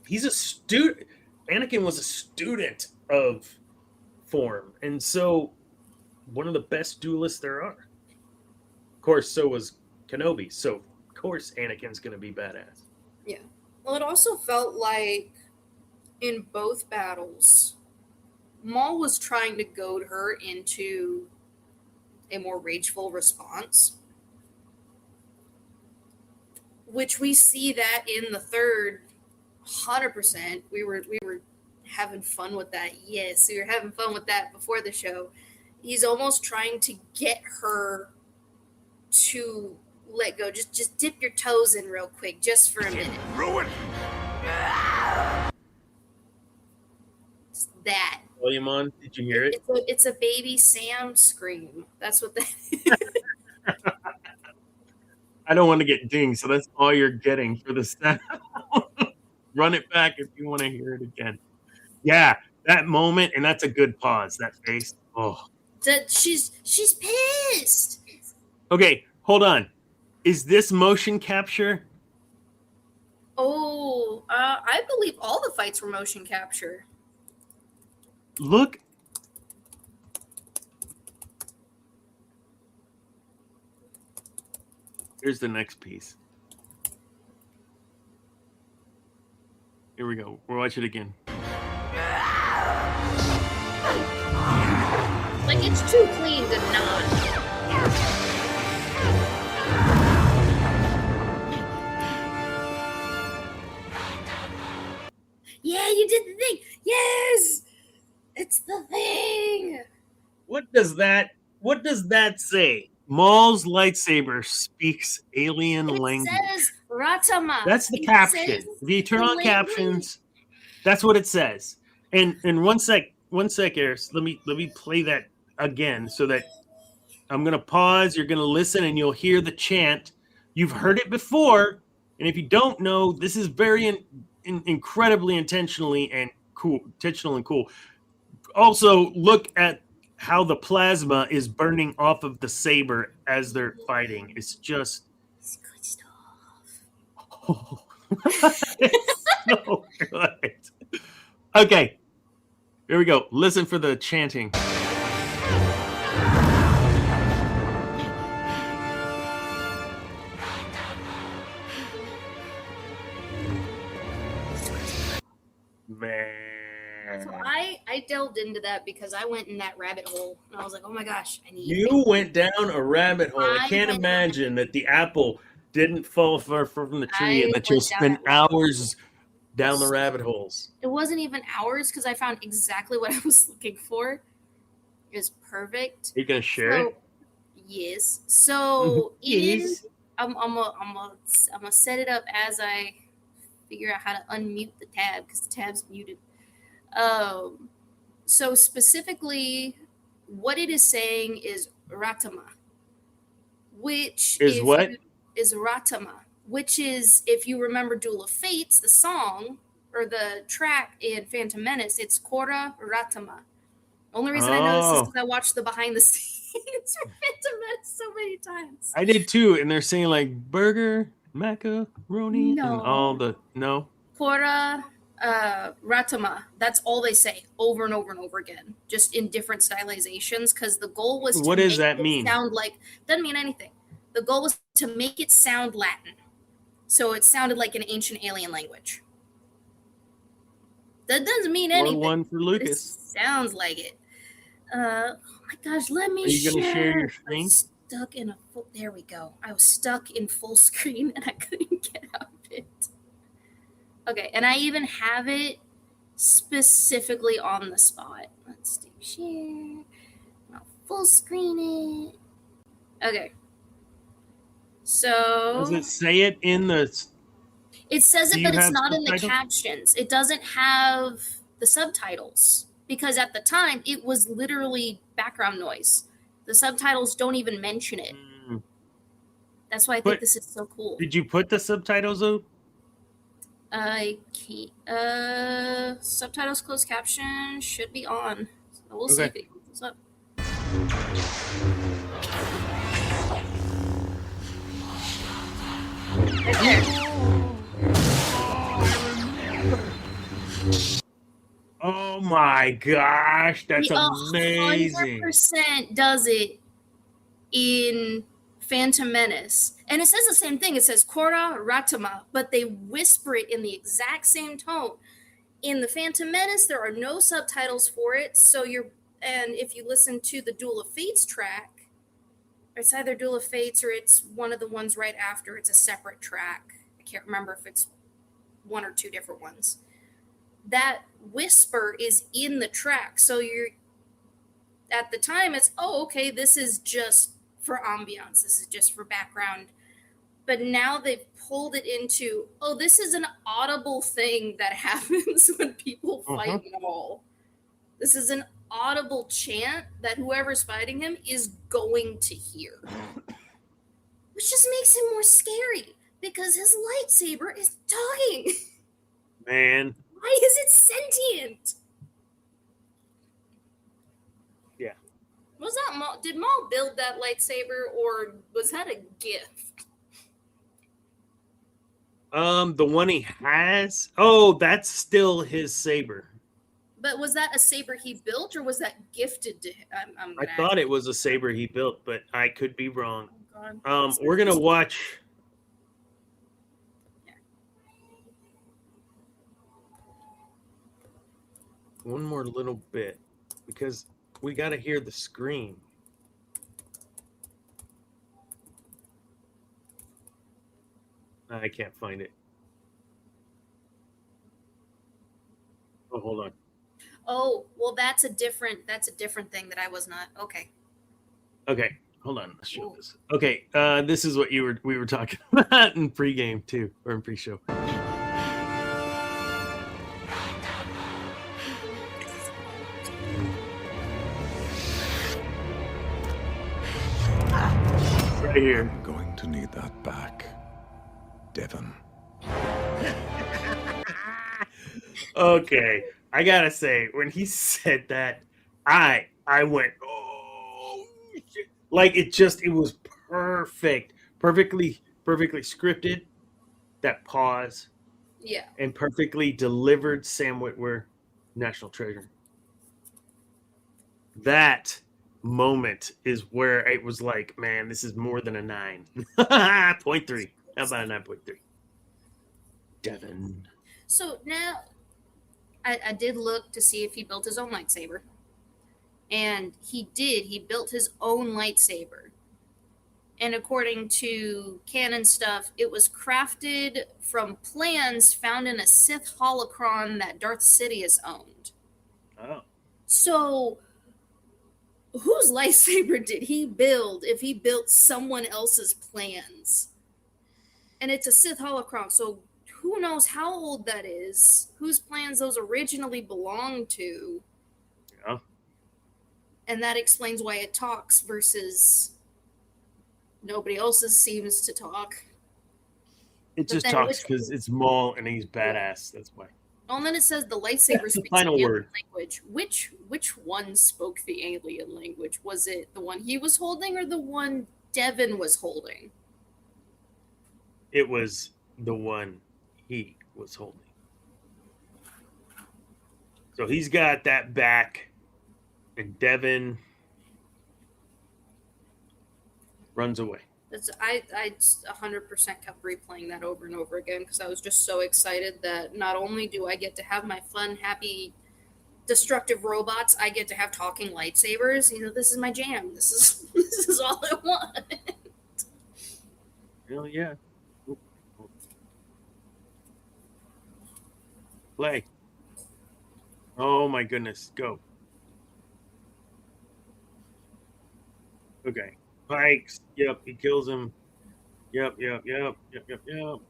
a student. Anakin was a student of form, and so one of the best duelists there are. Of course, so was Kenobi. So of course, Anakin's going to be badass. Yeah. Well, it also felt like in both battles, Maul was trying to goad her into a more rageful response, which we see that in the third 100%. We were having fun with that. Yes, we were having fun with that before the show. He's almost trying to get her to let go. Just dip your toes in real quick, just for a minute. Ruin. It's that. Volume on. Did you hear it? It's a baby Sam scream. That's what that is. I don't want to get dinged, so that's all you're getting for the sound. Run it back if you want to hear it again. Yeah, that moment, and that's a good pause. That face. Oh, She's pissed. okay. Hold on. Is this motion capture? Oh, I believe all the fights were motion capture. Look. Here's the next piece. Here we go. We'll watch it again. Like, it's too clean to not. Yeah, you did the thing. Yes, it's the thing. What does that say? Maul's lightsaber speaks alien language. It says Ratama. That's the caption. If you turn on captions, that's what it says. And one sec, Eris. Let me play that again so that I'm gonna pause. You're gonna listen and you'll hear the chant. You've heard it before, and if you don't know, this is very incredibly intentional and cool. Also, look at how the plasma is burning off of the saber as they're fighting. It's just It's good stuff. oh, it's so good. Okay, here we go. Listen for the chanting. Man. So I delved into that because I went in that rabbit hole and I was like, oh my gosh, I need You went down a rabbit hole. I can't imagine that the apple didn't fall far from the tree and that you'll spend hours down the rabbit holes. It wasn't even hours because I found exactly what I was looking for. It was perfect. Are you gonna share it? Yes. So Yes. I'm gonna set it up as I figure out how to unmute the tab because the tab's muted. So specifically, what it is saying is Ratama, which Is what? Is Ratama, which is, if you remember Duel of Fates, the song or the track in Phantom Menace, it's Kora Ratama. The only reason I know this is because I watched the behind the scenes for Phantom Menace so many times. I did too, and they're saying like burger, macaroni, No. and all the Kora Ratama. That's all they say over and over and over again, just in different stylizations. Because the goal was to What does make that it mean? sound like, doesn't mean anything. The goal was to make it sound Latin, so it sounded like an ancient alien language. That doesn't mean anything. one for It Lucas. sounds like it. Oh my gosh, let me Are you gonna share your I was screen? stuck in there we go. I was stuck in full screen and I couldn't get out of it. Okay, and I even have it specifically on the spot. Let's do share. I'll full screen it. Okay. So Does it say it in the? it says Do it, you but it's have not in the subtitles? captions. It doesn't have the subtitles because at the time it was literally background noise. The subtitles don't even mention it. That's why I think But- this is so cool. Did you put the subtitles up? I can't. Subtitles closed caption should be on. So we'll see if Okay. it comes up. Right there. Oh my gosh, that's He amazing! 100% does it in Phantom Menace. And it says the same thing. It says Kora Ratama, but they whisper it in the exact same tone. In the Phantom Menace, there are no subtitles for it. And if you listen to the Duel of Fates track, it's either Duel of Fates or it's one of the ones right after. It's a separate track. I can't remember if it's one or two different ones. That whisper is in the track. So you're at the time it's, oh, okay, this is just for ambiance. This is just for background. But now they've pulled it into, oh, this is an audible thing that happens when people fight Maul. This is an audible chant that whoever's fighting him is going to hear. Which just makes him more scary because his lightsaber is talking. Man. Why is it sentient? Yeah. Was that Maul? Did Maul build that lightsaber or was that a gift? The one he has. Oh, that's still his saber. But was that a saber he built or was that gifted to him? I thought it was a saber he built, but I could be wrong. Oh, We're gonna watch. One more little bit because we got to hear the scream. I can't find it. Oh, hold on. Oh, well, that's a different thing that I was not. Okay. Okay, hold on. Let's show this. Okay, this is what we were talking about in pregame too, or in pre-show. Right here. I'm going to need that back, Devon. Okay, I gotta say, when he said that, I went, oh, shit. Like it was perfect, perfectly scripted. That pause, yeah, and perfectly delivered. Sam Witwer, National Treasure. That moment is where it was like, man, this is more than a 9. 0.3. How about a 9.3? Devon. So now I did look to see if he built his own lightsaber. And he did. He built his own lightsaber. And according to canon stuff, it was crafted from plans found in a Sith holocron that Darth Sidious owned. Oh. So whose lightsaber did he build if he built someone else's plans? And it's a Sith holocron, so who knows how old that is, whose plans those originally belonged to. Yeah. And that explains why it talks versus nobody else's seems to talk. It just talks because it's Maul and he's badass. That's why. Oh, and then it says the lightsaber speaks final alien word. language. Which one spoke the alien language? Was it the one he was holding or the one Devon was holding? It was the one he was holding. So he's got that back, and Devon runs away. I 100% kept replaying that over and over again because I was just so excited that not only do I get to have my fun, happy, destructive robots, I get to have talking lightsabers. You know, this is my jam. This is all I want. Hell yeah. Play. Oh my goodness. Go. Okay. Pikes. Yep, he kills him. Yep.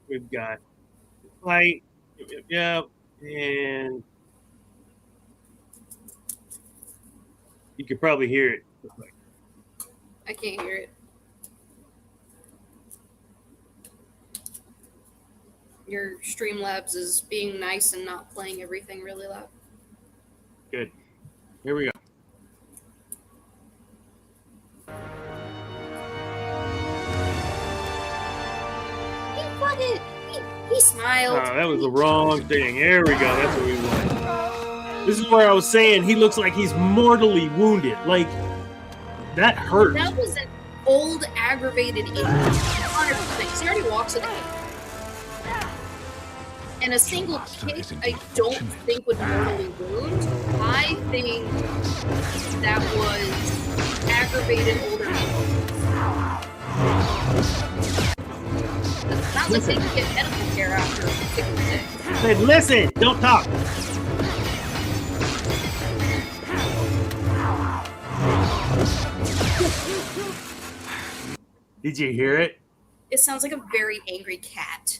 We've got fight. Yep. And you could probably hear it. I can't hear it. Your Streamlabs is being nice and not playing everything really loud. Good. Here we go. He smiled. Oh, that was the wrong thing. There we go. That's what we want. This is where I was saying he looks like he's mortally wounded. Like, that hurt. That was an old, aggravated idiot. 100%. He already walks it out. And a single kick, I don't think would mortally wound. I think that was aggravated older people. It's not like they can get medical care after a particular day. Say, listen, don't talk. Did you hear it? It sounds like a very angry cat.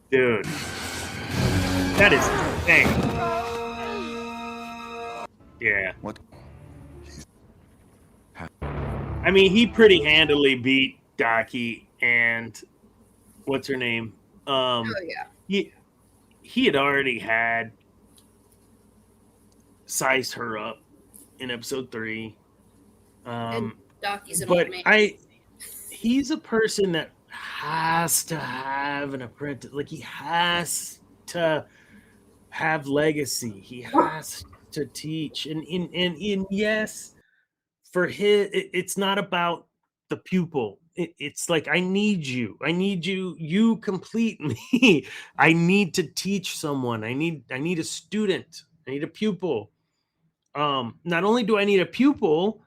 Dude. That is insane. Yeah. What? I mean, he pretty handily beat Daki and what's her name? Oh yeah. He had already had sized her up in episode 3. And Daki's an old But man. he's a person that has to have an apprentice. Like, he has to have legacy. He has to teach. And yes, for it's not about the pupil. It's like, I need you. You complete me. I need to teach someone. I need a student. I need a pupil. Not only do I need a pupil,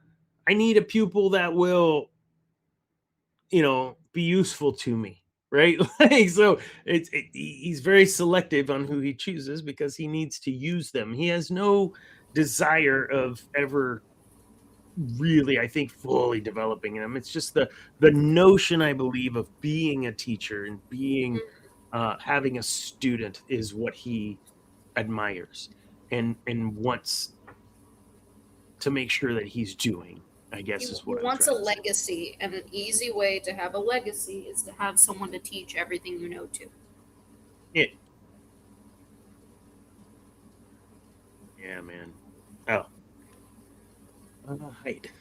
I need a pupil that will, be useful to me, right? Like, so he's very selective on who he chooses because he needs to use them. He has no desire of ever really, I think, fully developing them. It's just the notion, I believe, of being a teacher and being having a student is what he admires and wants to make sure that he's doing, I guess, is what he wants a legacy, and an easy way to have a legacy is to have someone to teach everything you know to. Yeah, man. Oh. Height.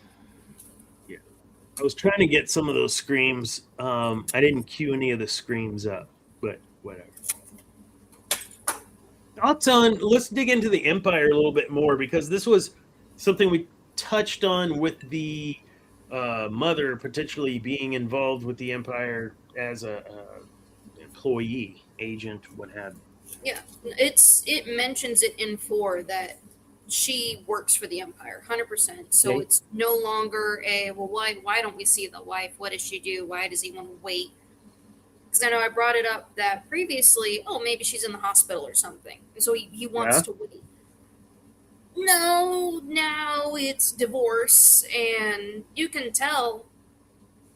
Yeah. I was trying to get some of those screams. I didn't cue any of the screams up, but whatever. Let's dig into the Empire a little bit more, because this was something we touched on with the mother potentially being involved with the Empire as a employee, agent, what have you. Yeah, it mentions it in 4 that she works for the Empire, 100%. So Okay. It's no longer why don't we see the wife? What does she do? Why does he want to wait? Because I know I brought it up that previously, maybe she's in the hospital or something. So he wants to wait. No, now it's divorce, and you can tell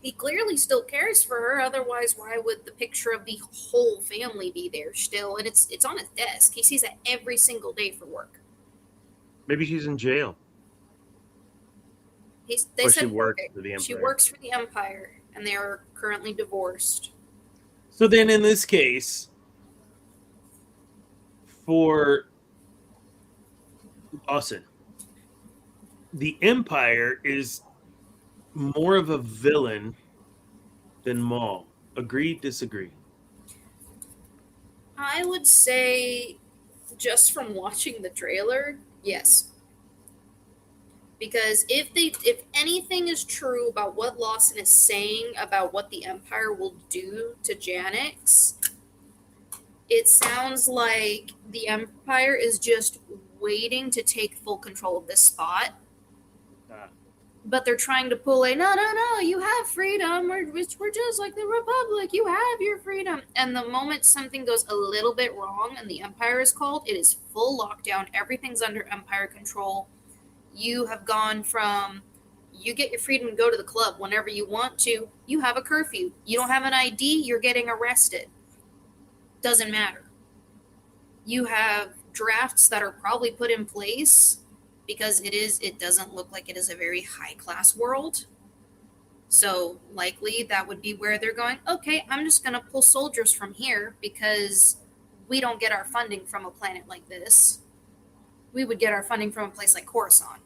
he clearly still cares for her. Otherwise, why would the picture of the whole family be there still? And it's on his desk. He sees it every single day for work. Maybe she's in jail. They Or said she works for the she Empire. works for the Empire, and they are currently divorced. So then, in this case, for Lawson, the Empire is more of a villain than Maul. Agree, disagree? I would say, just from watching the trailer, yes. Because if anything is true about what Lawson is saying about what the Empire will do to Janix, it sounds like the Empire is just waiting to take full control of this spot. But they're trying to pull no, you have freedom. We're just like the Republic. You have your freedom. And the moment something goes a little bit wrong and the Empire is called, it is full lockdown. Everything's under Empire control. You have gone from, you get your freedom to go to the club whenever you want to. You have a curfew. You don't have an ID, you're getting arrested. Doesn't matter. You have drafts that are probably put in place because it doesn't look like it is a very high-class world. So likely that would be where they're going, okay, I'm just going to pull soldiers from here because we don't get our funding from a planet like this. We would get our funding from a place like Coruscant.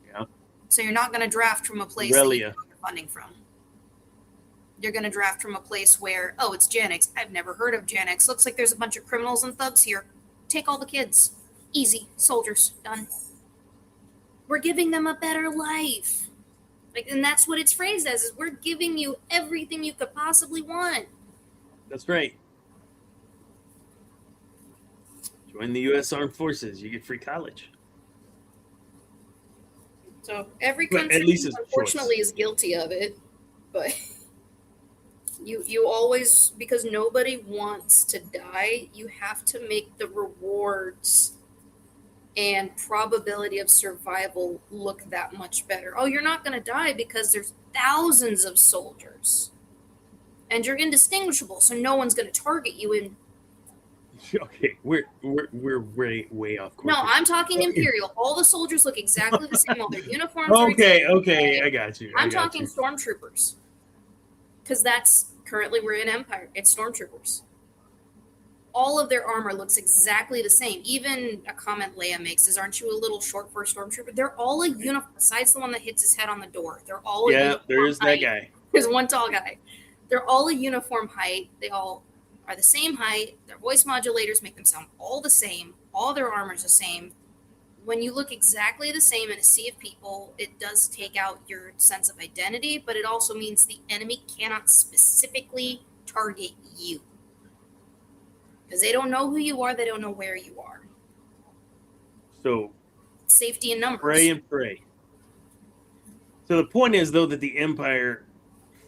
Yeah. So you're not going to draft from a place that you get your funding from. You're going to draft from a place where, it's Janix. I've never heard of Janix. Looks like there's a bunch of criminals and thugs here. Take all the kids. Easy. Soldiers. Done. We're giving them a better life. And that's what it's phrased as, is we're giving you everything you could possibly want. That's right. Join the U.S. Armed Forces. You get free college. So every country, unfortunately, is guilty of it. But you always, because nobody wants to die, you have to make the rewards and probability of survival look that much better. Oh, you're not going to die because there's thousands of soldiers. And you're indistinguishable, so no one's going to target you in. Okay, we're way off course. No, I'm talking Imperial. All the soldiers look exactly the same. All their uniforms are okay, I got you. I'm talking stormtroopers. Because that's currently we're in Empire. It's stormtroopers. All of their armor looks exactly the same. Even a comment Leia makes is, "Aren't you a little short for a stormtrooper?" They're all a uniform. Besides the one that hits his head on the door, they're all a uniform there's height. that guy. There's one tall guy. They're all a uniform height. They all are the same height. Their voice modulators make them sound all the same. All their armor's the same. When you look exactly the same in a sea of people, it does take out your sense of identity, but it also means the enemy cannot specifically target you. Because they don't know who you are, they don't know where you are. So, safety in numbers. Pray and pray. So the point is, though, that the Empire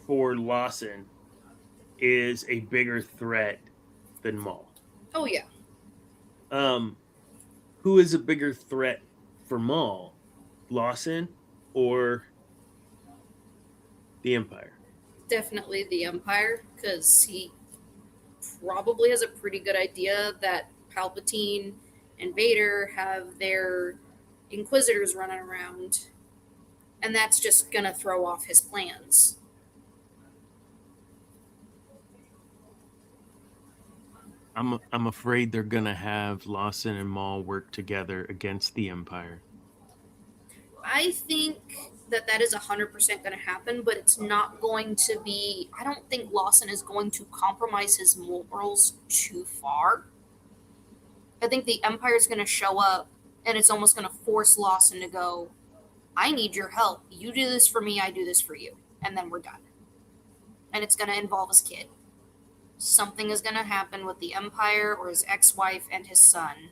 for Lawson is a bigger threat than Maul. Oh, yeah. Who is a bigger threat for Maul? Lawson or the Empire? Definitely the Empire, because he probably has a pretty good idea that Palpatine and Vader have their Inquisitors running around, and that's just going to throw off his plans. I'm afraid they're going to have Lawson and Maul work together against the Empire. I think that is 100% going to happen, but it's not going to be... I don't think Lawson is going to compromise his morals too far. I think the Empire is going to show up, and it's almost going to force Lawson to go, I need your help. You do this for me, I do this for you. And then we're done. And it's going to involve his kid. Something is going to happen with the Empire or his ex-wife and his son.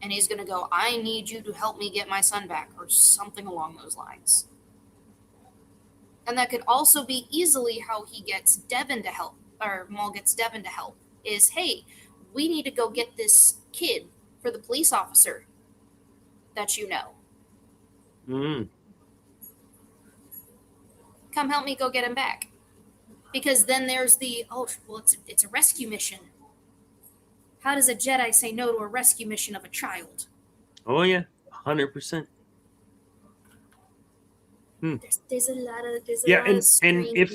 And he's going to go, I need you to help me get my son back, or something along those lines. And that could also be easily how he gets Devon to help, or Maul gets Devon to help, is, hey, we need to go get this kid for the police officer that you know. Come help me go get him back. Because then there's the, it's a rescue mission. How does a Jedi say no to a rescue mission of a child? Oh, yeah, 100%. There's a lot of and if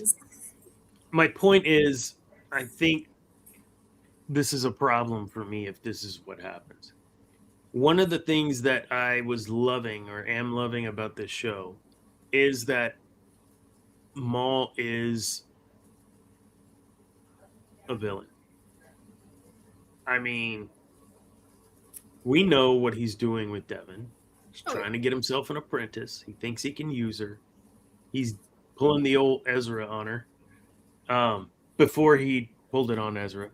my point is, I think this is a problem for me if this is what happens. One of the things that I was loving or am loving about this show is that Maul is a villain. I mean, we know what he's doing with Devon. He's trying to get himself an apprentice. He thinks he can use her. He's pulling the old Ezra on her. Before he pulled it on Ezra.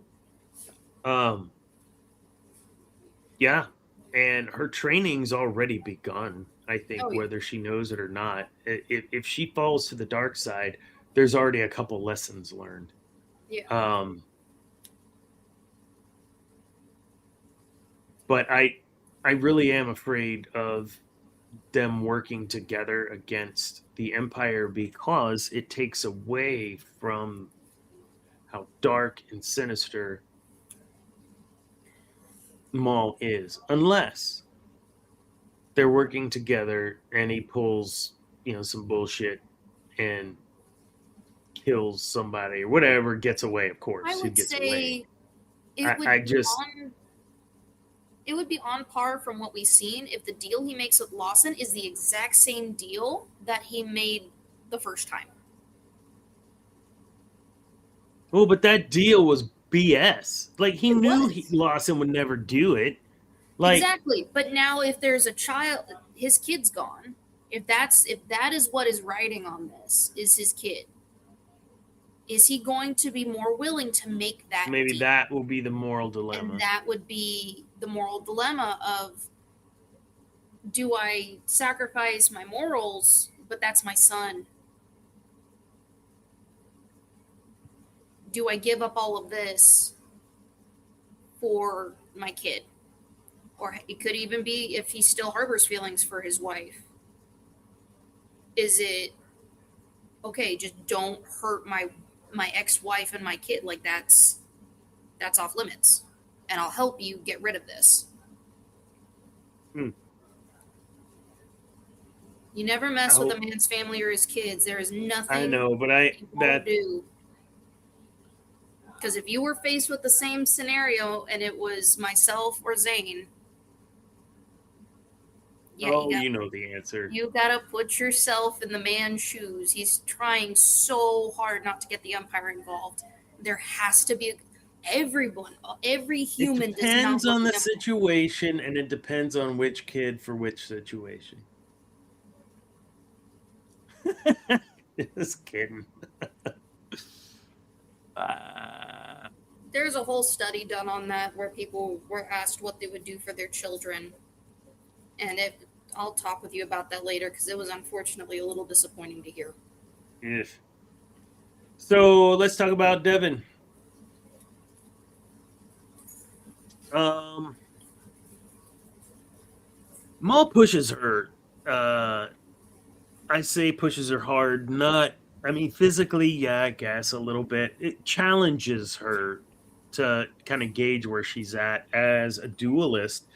Yeah. And her training's already begun, I think, whether she knows it or not. If she falls to the dark side, there's already a couple lessons learned. Yeah. But I really am afraid of them working together against the Empire because it takes away from how dark and sinister Maul is. Unless they're working together and he pulls, some bullshit and kills somebody or whatever, gets away, of course. I would say it would be on par from what we've seen if the deal he makes with Lawson is the exact same deal that he made the first time. Oh, but that deal was BS. Like, he knew Lawson would never do it. Exactly. But now if there's a child, his kid's gone. If that is what is riding on this, is his kid. Is he going to be more willing to make that Maybe deal? That will be the moral dilemma. And that would be the moral dilemma of, do I sacrifice my morals, but that's my son? Do I give up all of this for my kid? Or it could even be if he still harbors feelings for his wife. Is it okay? Just don't hurt my ex-wife and my kid. Like that's off limits, and I'll help you get rid of this. Hmm. You never mess with a man's family or his kids. There is nothing I know, but do. Because if you were faced with the same scenario and it was myself or Zane, you know the answer. You gotta put yourself in the man's shoes. He's trying so hard not to get the Empire involved. There has to be every human. It depends on the situation, and it depends on which kid for which situation. Just kidding. There's a whole study done on that where people were asked what they would do for their children, and I'll talk with you about that later because it was unfortunately a little disappointing to hear. Yes. So let's talk about Devon. Maul pushes her. I say pushes her hard. Physically, yeah, I guess a little bit. It challenges her to kind of gauge where she's at as a duelist.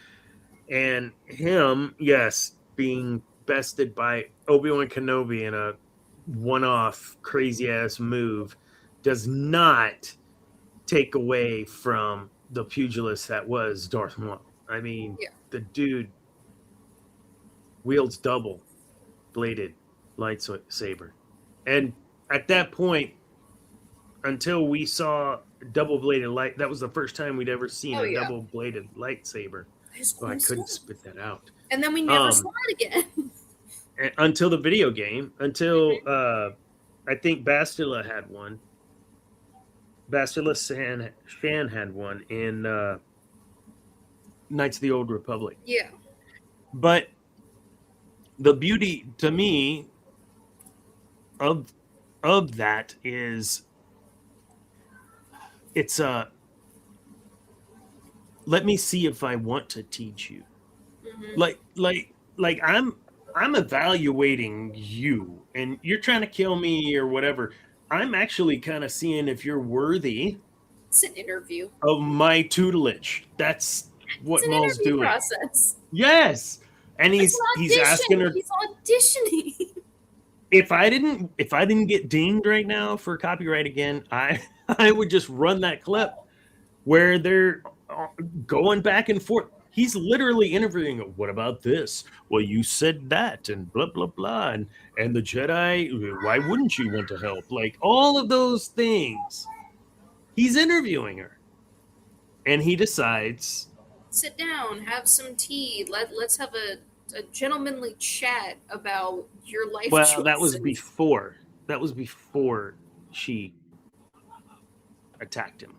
And him, yes, being bested by Obi-Wan Kenobi in a one-off crazy-ass move does not take away from the pugilist that was Darth Maul. The dude wields double-bladed lightsaber. And at that point, until we saw double-bladed light, that was the first time we'd ever seen a double-bladed lightsaber. So I couldn't spit that out. And then we never saw it again. Until the video game. Until I think Bastila had one. Bastila Shan had one in Knights of the Old Republic. Yeah. But the beauty to me of that is it's let me see if I want to teach you. Like I'm evaluating you and you're trying to kill me or whatever. I'm actually kind of seeing if you're worthy. It's an interview of my tutelage. That's what Maul's doing. Process. Yes, and he's asking her. He's auditioning. If I didn't get dinged right now for copyright again, I would just run that clip where they're going back and forth. He's literally interviewing. What about this? Well, you said that, and blah blah blah, and the Jedi. Why wouldn't you want to help? Like all of those things. He's interviewing her, and he decides. Sit down, have some tea. Let's have a gentlemanly chat about your life. Well, choices. that was before. That was before she attacked him.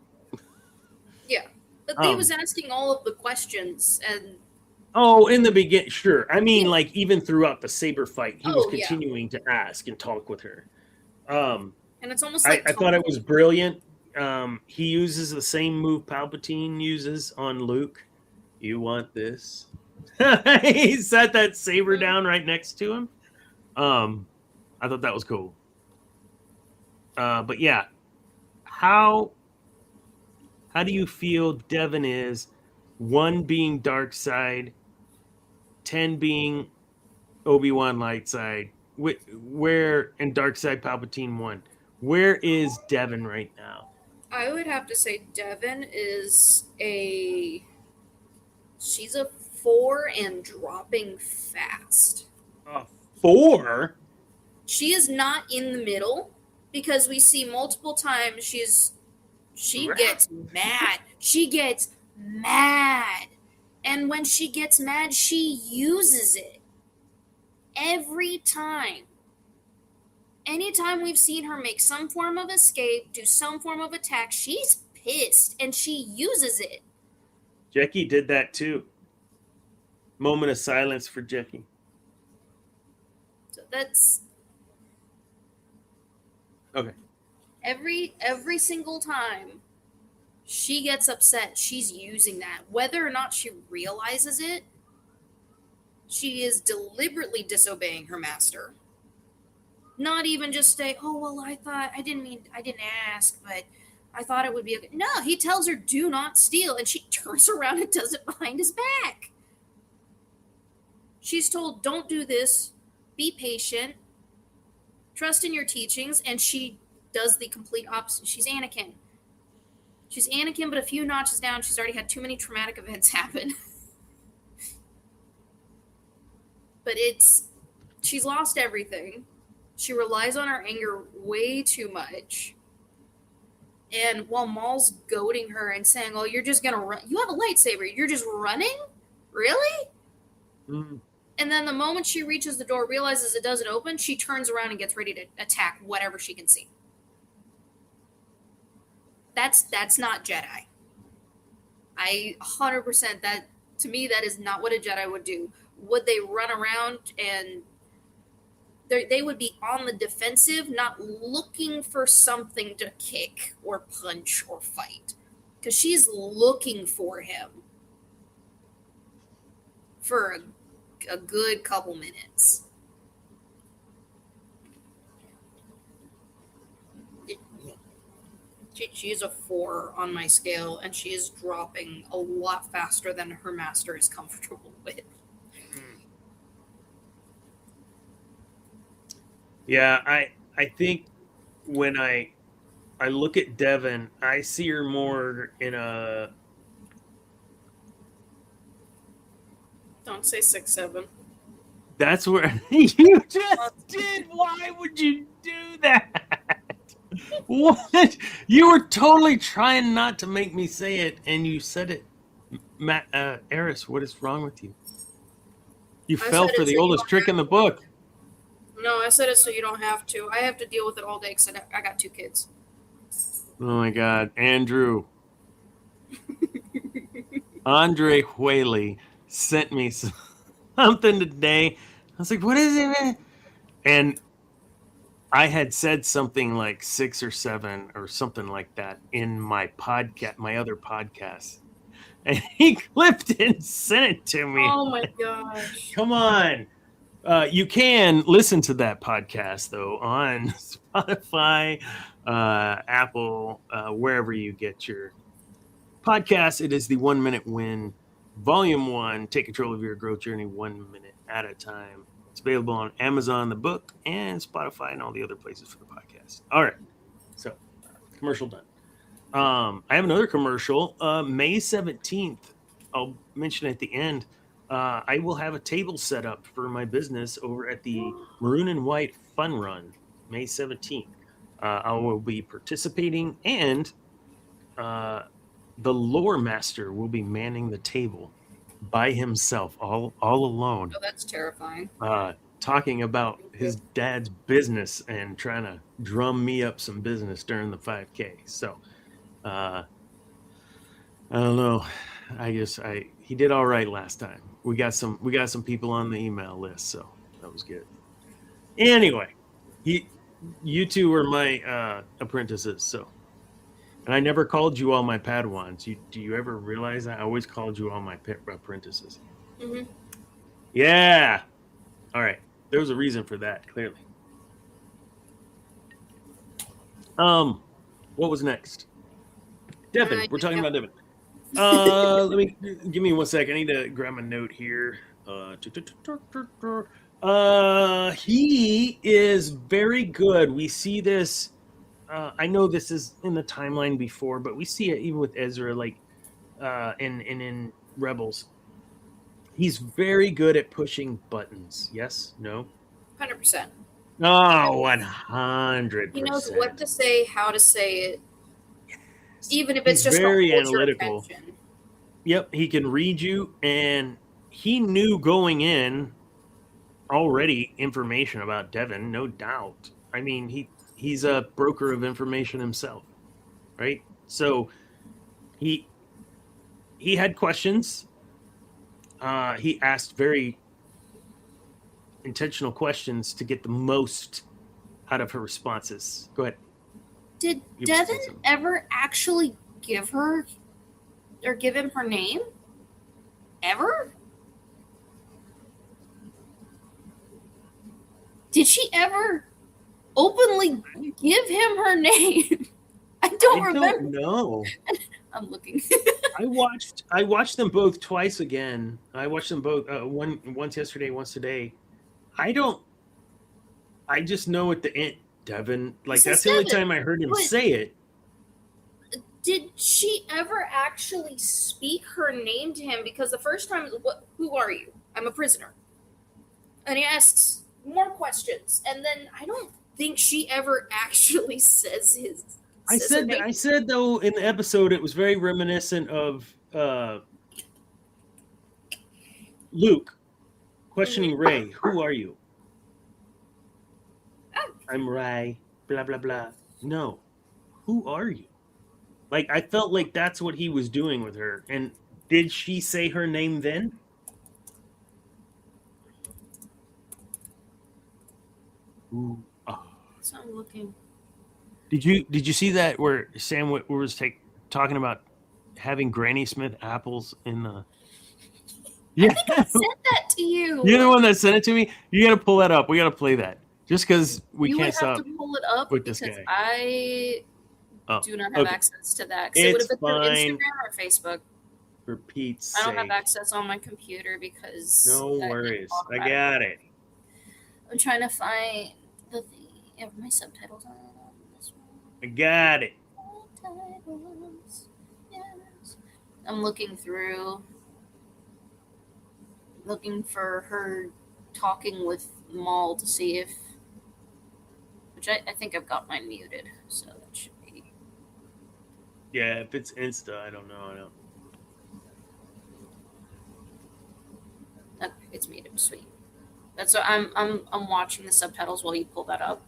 Yeah. But he was asking all of the questions and in the beginning, sure. Like even throughout the saber fight, he was continuing to ask and talk with her. And it's almost like I thought it was brilliant. He uses the same move Palpatine uses on Luke. You want this? He set that saber down right next to him. I thought that was cool. But yeah, how do you feel Devon is? 1 being dark side, 10 being Obi-Wan light side. Where in dark side Palpatine 1? Where is Devon right now? I would have to say Devon is she's a 4 and dropping fast. A 4? She is not in the middle because we see multiple times she gets mad. She gets mad. And when she gets mad, she uses it. Every time. Anytime we've seen her make some form of escape, do some form of attack, she's pissed and she uses it. Jackie did that too. Moment of silence for Jackie. So that's okay. Every single time She gets upset. She's using that. Whether or not she realizes it, she is deliberately disobeying her master. Not even just say, oh, well, I didn't ask, but I thought it would be okay. No, he tells her, do not steal. And she turns around and does it behind his back. She's told, don't do this. Be patient. Trust in your teachings. And she does the complete opposite. She's Anakin. She's Anakin, but a few notches down. She's already had too many traumatic events happen. But she's lost everything. She relies on her anger way too much. And while Maul's goading her and saying, oh, you're just going to run. You have a lightsaber. You're just running? Really? Mm-hmm. And then the moment she reaches the door, realizes it doesn't open, she turns around and gets ready to attack whatever she can see. That's not Jedi. 100% that, to me, that is not what a Jedi would do. Would they run around and they would be on the defensive, not looking for something to kick or punch or fight? Because she's looking for him for a good couple minutes. She is a 4 on my scale, and she is dropping a lot faster than her master is comfortable with. Yeah, I think when I look at Devon, I see her more in a... Don't say 6'7". That's where you just did. Why would you do that? What? You were totally trying not to make me say it, and you said it. Matt, Eris, what is wrong with you? You fell for the oldest trick in the book. No, I said it so you don't have to. I have to deal with it all day because I got 2 kids. Oh my God, Andrew. Andre Whaley sent me something today. I was like, what is it, man? And I had said something like 6 or 7 or something like that in my podcast, my other podcast. And he clipped it and sent it to me. Oh my gosh. Come on. You can listen to that podcast, though, on Spotify, Apple, wherever you get your podcasts. It is the 1 Minute Win, Volume 1. Take control of your growth journey 1 minute at a time. It's available on Amazon, the book, and Spotify, and all the other places for the podcast. All right. So, commercial done. I have another commercial. May 17th, I'll mention at the end. I will have a table set up for my business over at the Maroon and White Fun Run, May 17th. I will be participating, and the lore master will be manning the table by himself, all alone. Oh, that's terrifying. Talking about his dad's business and trying to drum me up some business during the 5K. So, I don't know. I guess he did all right last time. We got some people on the email list, so that was good. Anyway, you two were my apprentices, so. And I never called you all my Padawans. Do you ever realize that? I always called you all my apprentices. Mm-hmm. Yeah. All right. There was a reason for that, clearly. What was next? Devon. We're talking about Devon. Give me 1 second. I need to grab my note here. He is very good. We see this. I know this is in the timeline before, but we see it even with Ezra, like in Rebels. He's very good at pushing buttons. Yes? No? 100%. Oh, 100%. He knows what to say, how to say it, even if it's just very analytical. Yep, he can read you, and he knew going in already information about Devon, no doubt. I mean, he's a broker of information himself, right? So he had questions. He asked very intentional questions to get the most out of her responses. Go ahead. Did Devon ever actually give her or give him her name? Ever? Did she ever openly give him her name? I don't remember. No. I'm looking. I watched them both twice again. I watched them both once yesterday, once today. I just know at the end, Devon. Like that's the only time I heard him say it. Did she ever actually speak her name to him? Because the first time, who are you? I'm a prisoner. And he asks more questions, and then I don't think she ever actually says his. I said though in the episode it was very reminiscent of Luke questioning Rey. Who are you? I'm Rey. Blah blah blah. No, who are you? Like I felt like that's what he was doing with her. And did she say her name then? Ooh. Oh. So I'm looking. Did you see that where Sam was talking about having Granny Smith apples in the? Yeah, I think I sent that to you. You're the one that sent it to me. You got to pull that up. We got to play that just because we can't stop. You would have to pull it up with this because guy. I do not have access to that. It would have been through Instagram or Facebook. For Pete's sake. I don't have access on my computer because. No worries. I got it. I'm trying to find the thing. Have my subtitles on this one. I got it. Subtitles. Yes. I'm looking through. Looking for her talking with Maul to see if. Which I think I've got mine muted, so that should be. Yeah, if it's Insta, I don't know. Okay, it's muted. Sweet. That's what I'm watching the subtitles while you pull that up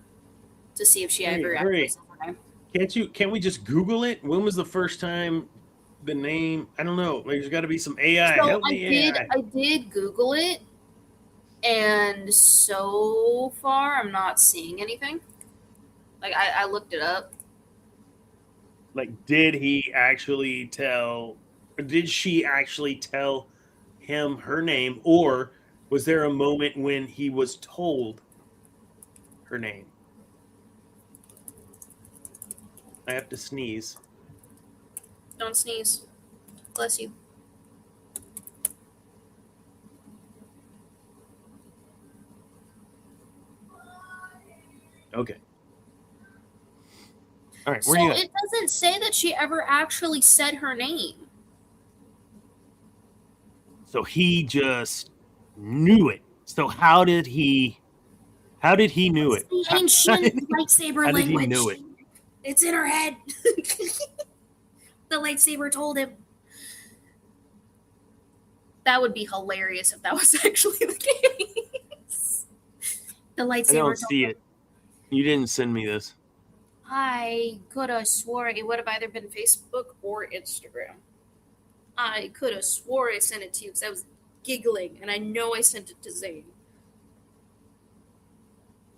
to see if she ever actually said her name. Can't we just Google it? When was the first time the name? I don't know. There's got to be some AI. So I did Google it, and so far I'm not seeing anything. Like I looked it up. Like, did he actually tell? Or did she actually tell him her name, or was there a moment when he was told her name? I have to sneeze. Don't sneeze. Bless you. Okay. All right. So it doesn't say that she ever actually said her name. So he just knew it. So how did he knew it? The ancient lightsaber language. How did he knew it? It's in her head. The lightsaber told him. That would be hilarious if that was actually the case. The lightsaber. I don't see it. You didn't send me this. I could have swore it would have either been Facebook or Instagram. I could have swore I sent it to you because I was giggling, and I know I sent it to Zane.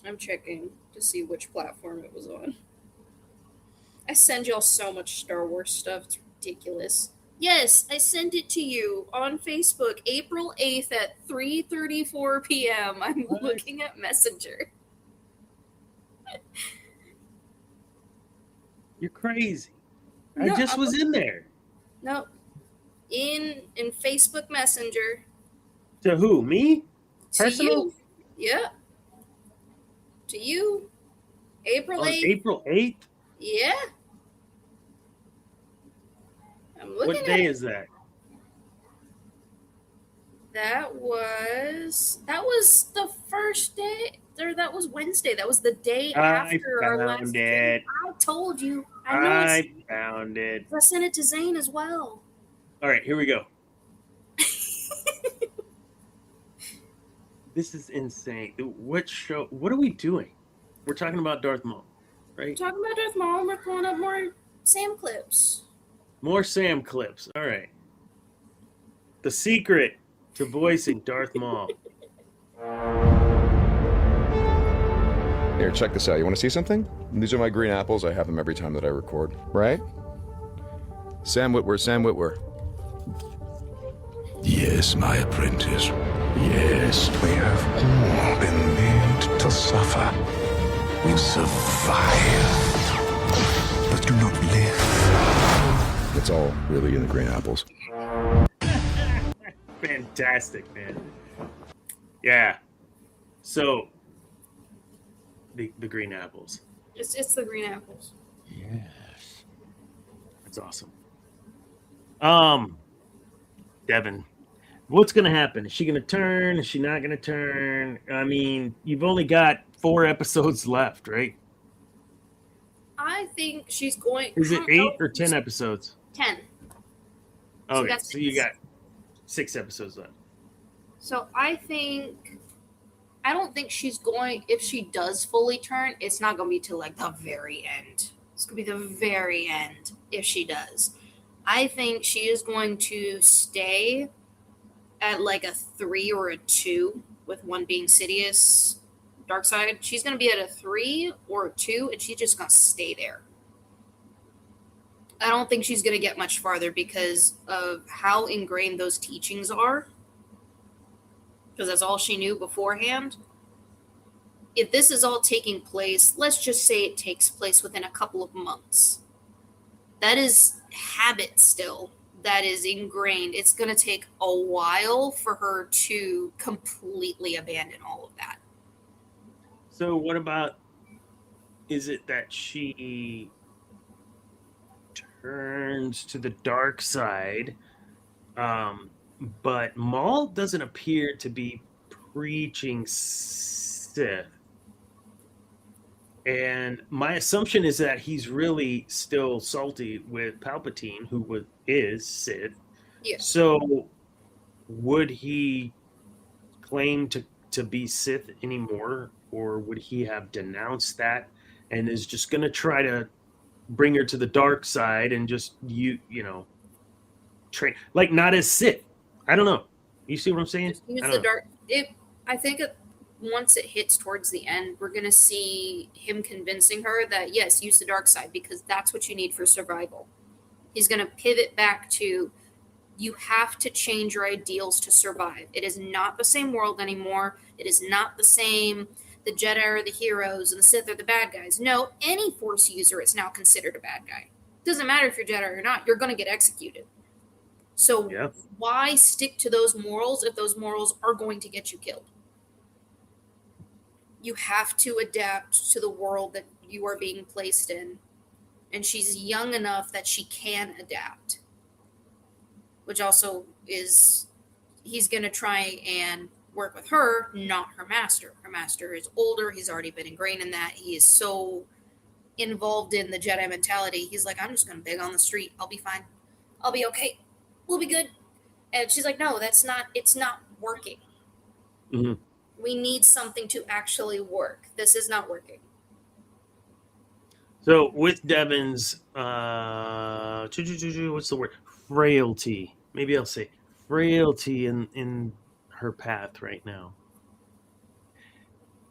I'm checking to see which platform it was on. I send y'all so much Star Wars stuff. It's ridiculous. Yes, I sent it to you on Facebook, April 8th at 3:34 p.m. I'm looking at Messenger. You're crazy. No, I just was in there. No. In Facebook Messenger. To who? Me? Personal? To you. Yeah. To you. April 8th. April 8th? Yeah. I'm looking What day is that? That was the first day, or that was Wednesday. That was the day after our last day. I told you. I found it. I sent it to Zane as well. All right, here we go. This is insane. What show? What are we doing? We're talking about Darth Maul, right? We're talking about Darth Maul. We're pulling up more Sam clips. More Sam clips. All right. The secret to voicing Darth Maul. Here, check this out. You want to see something? These are my green apples. I have them every time that I record, right? Sam Witwer. Yes, my apprentice. Yes, we have all been made to suffer. We survive, but do not live. It's all really in the green apples. Fantastic, man. Yeah. So, the green apples. It's the green apples. Yes. That's awesome. Devon, what's going to happen? Is she going to turn? Is she not going to turn? I mean, you've only got 4 episodes left, right? I think she's going... Is it 8 or 10 episodes? 10. Okay, so you got 6 episodes left. So I don't think she's going... If she does fully turn, it's not going to be till like the very end. It's going to be the very end if she does. I think she is going to stay at like a 3 or a 2, with 1 being Sidious, Darkseid. She's going to be at a 3 or a 2, and she's just going to stay there. I don't think she's going to get much farther because of how ingrained those teachings are. Because that's all she knew beforehand. If this is all taking place, let's just say it takes place within a couple of months. That is habit still. That is ingrained. It's going to take a while for her to completely abandon all of that. So what about, is it that she turns to the dark side, but Maul doesn't appear to be preaching Sith? And my assumption is that he's really still salty with Palpatine, who is Sith. Yeah. So would he claim to be Sith anymore, or would he have denounced that and is just going to try to bring her to the dark side and just you know train like not as Sith? I don't know. You see what I'm saying? Just use the dark. I think once it hits towards the end, we're going to see him convincing her that, yes, use the dark side because that's what you need for survival. He's going to pivot back to, you have to change your ideals to survive. It is not the same world anymore. It is not the same. The Jedi are the heroes and the Sith are the bad guys. No, any Force user is now considered a bad guy. It doesn't matter if you're Jedi or not. You're going to get executed. So why stick to those morals if those morals are going to get you killed? You have to adapt to the world that you are being placed in. And she's young enough that she can adapt. Which also is, he's going to try and work with her, not her master. Her master is older. He's already been ingrained in that. He is so involved in the Jedi mentality. He's like, I'm just going to beg on the street. I'll be fine. I'll be okay. We'll be good. And she's like, no, it's not working. Mm-hmm. We need something to actually work. This is not working. So with Devon's, what's the word? Frailty. Maybe I'll say frailty in her path right now.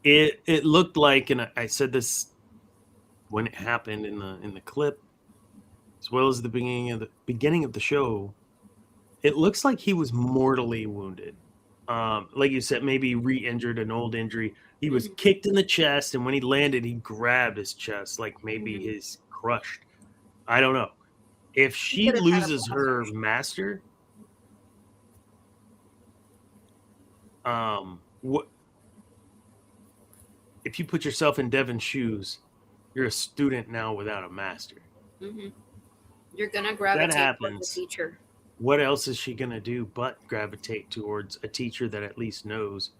It looked like, and I said this when it happened in the clip, as well as the beginning of the show. It looks like he was mortally wounded. Like you said, maybe re-injured, an old injury. He was kicked in the chest, and when he landed, he grabbed his chest, like maybe he's crushed. I don't know. If she loses her master, what? If you put yourself in Devon's shoes, you're a student now without a master. Mm-hmm. You're gonna gravitate towards the teacher. What else is she going to do but gravitate towards a teacher that at least knows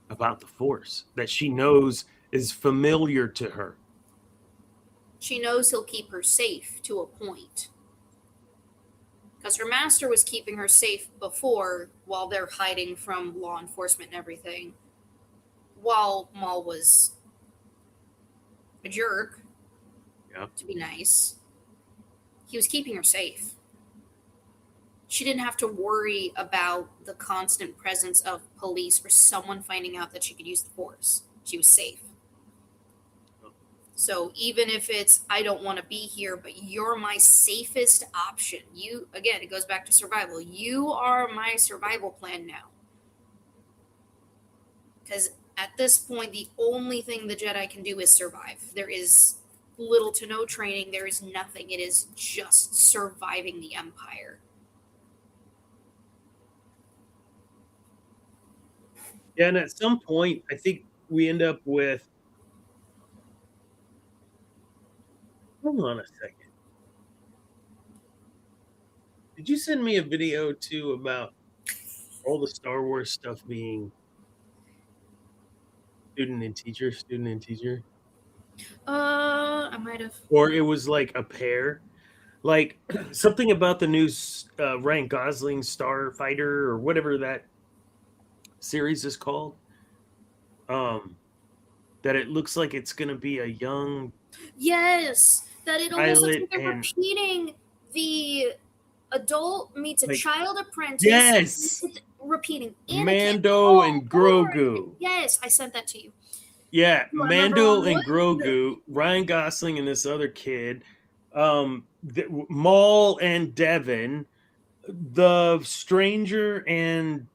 about the Force, that she knows is familiar to her? She knows he'll keep her safe to a point. Because her master was keeping her safe before while they're hiding from law enforcement and everything. While Maul was a jerk, to be nice, he was keeping her safe. She didn't have to worry about the constant presence of police or someone finding out that she could use the Force. She was safe. So even if it's, I don't want to be here, but you're my safest option. You, again, it goes back to survival. You are my survival plan now. Because at this point, the only thing the Jedi can do is survive. There is little to no training. There is nothing. It is just surviving the Empire. Yeah, and at some point, I think we end up with. Hold on a second. Did you send me a video too about all the Star Wars stuff being student and teacher? I might have. Or it was like a pair. Like something about the new Ryan Gosling Starfighter or whatever that series is called. That it looks like it's going to be a young. Yes, that it almost looks like they're and- repeating the adult meets a child apprentice. Yes. Repeating Anakin Mando and Grogu. Yes, I sent that to you. Yeah, Do I Mando remember and Grogu, Ryan Gosling and this other kid, Maul and Devon, the stranger and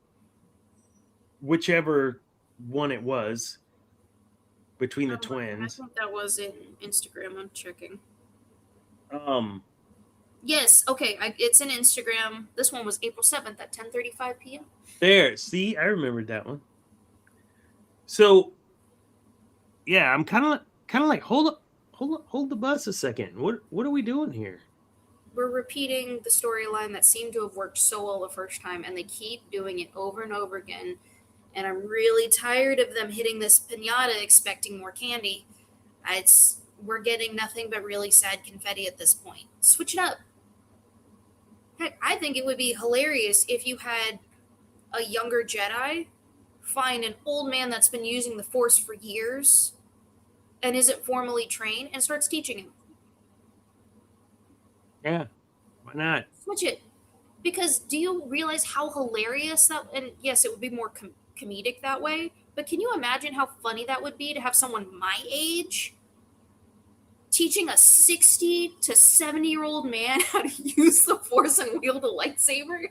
whichever one it was between the twins. I think that was in Instagram. I'm checking. Um, Yes, okay, it's in Instagram. This one was April 7th at 10:35 p.m. There, see, I remembered that one. So, yeah, I'm kind of like, hold the bus a second. What are we doing here? We're repeating the storyline that seemed to have worked so well the first time, and they keep doing it over and over again. And I'm really tired of them hitting this piñata expecting more candy. We're getting nothing but really sad confetti at this point. Switch it up. Heck, I think it would be hilarious if you had a younger Jedi find an old man that's been using the Force for years and isn't formally trained and starts teaching him. Yeah, why not? Switch it. Because do you realize how hilarious that, and yes, it would be more comedic that way, but can you imagine how funny that would be to have someone my age teaching a 60 to 70-year-old man how to use the Force and wield a lightsaber?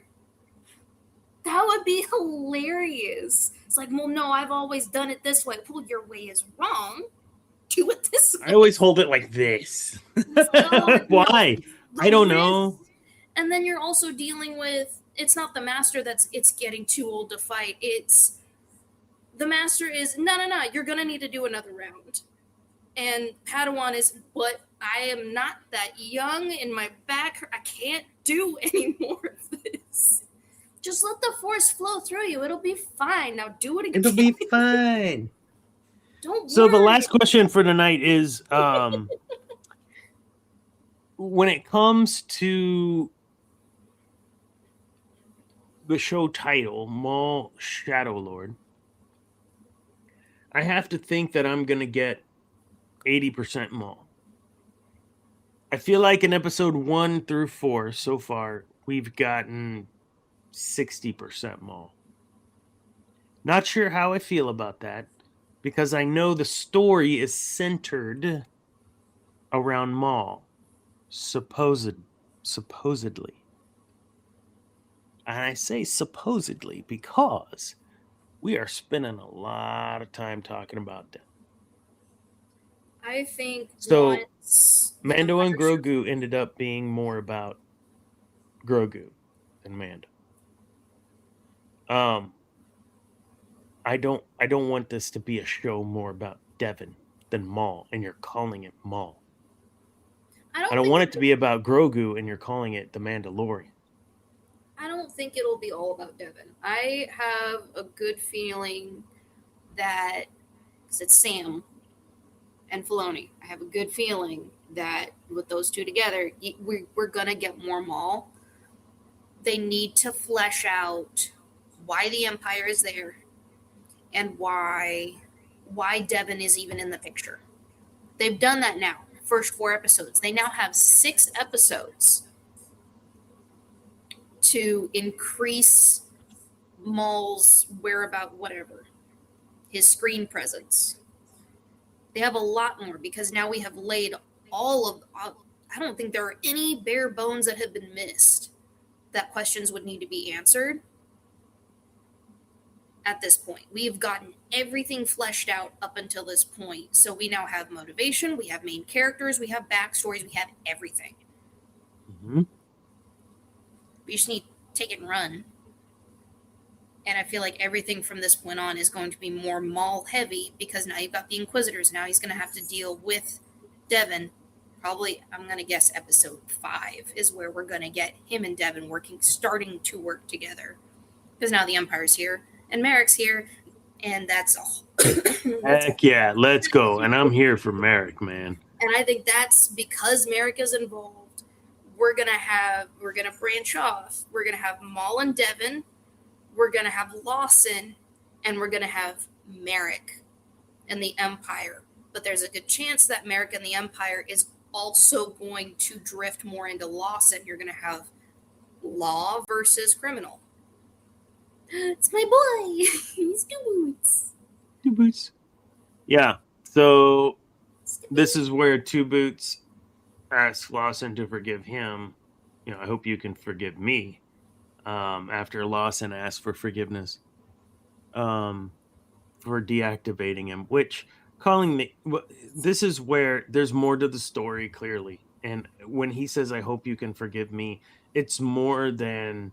That would be hilarious. It's like, well, no, I've always done it this way. Well, your way is wrong. Do it this way. I always hold it like this. Why? No, I don't know. And then you're also dealing with, it's not the master it's getting too old to fight. It's the master is, no, you're going to need to do another round. And Padawan is, but I am not that young in my back. I can't do any more of this. Just let the Force flow through you. It'll be fine. Now do it again. It'll be fine. Don't So worry. the last question for tonight is, when it comes to the show title, Maul Shadow Lord, I have to think that I'm going to get 80% Maul. I feel like in episode 1 through 4 so far, we've gotten 60% Maul. Not sure how I feel about that, because I know the story is centered around Maul, supposedly. And I say supposedly because we are spending a lot of time talking about that. I think So once Mando and Grogu ended up being more about Grogu than Mando. I don't want this to be a show more about Devon than Maul, and you're calling it Maul. I don't want it to be about Grogu, and you're calling it The Mandalorian. I don't think it'll be all about Devon. I have a good feeling that, because it's Sam and Filoni, I have a good feeling that with those two together, we're going to get more Maul. They need to flesh out why the Empire is there and why Devon is even in the picture. They've done that now. First 4 episodes. They now have 6 episodes to increase Maul's whereabout, whatever, his screen presence. They have a lot more because now we have laid all of. I don't think there are any bare bones that have been missed that questions would need to be answered at this point. We've gotten everything fleshed out up until this point. So we now have motivation, we have main characters, we have backstories, we have everything. Mm-hmm. We just need to take it and run. And I feel like everything from this point on is going to be more Maul heavy because now you've got the Inquisitors. Now he's going to have to deal with Devon. Probably, I'm going to guess episode 5 is where we're going to get him and Devon starting to work together. Because now the Empire's here and Merrick's here, and that's all. Heck yeah, let's go. And I'm here for Merrick, man. And I think that's because Merrick is involved. We're going to branch off. We're going to have Maul and Devon. We're going to have Lawson, and we're going to have Merrick and the Empire. But there's a good chance that Merrick and the Empire is also going to drift more into Lawson. You're going to have law versus criminal. It's my boy. He's Two Boots. Two Boots. Yeah. So this is where Two Boots asks Lawson to forgive him. You know, I hope you can forgive me. After Lawson asked for forgiveness for deactivating him, which this is where there's more to the story clearly. And when he says, I hope you can forgive me, it's more than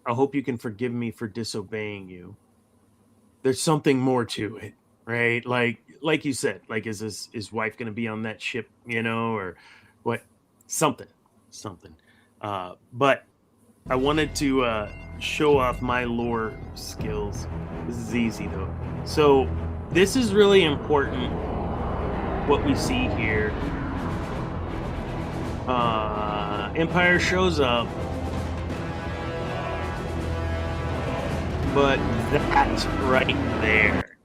I hope you can forgive me for disobeying you. There's something more to it, right? Like you said, like, is his wife going to be on that ship, you know, or what? Something. But I wanted to show off my lore skills. This is easy, though. So this is really important, what we see here. Empire shows up. But that's right there.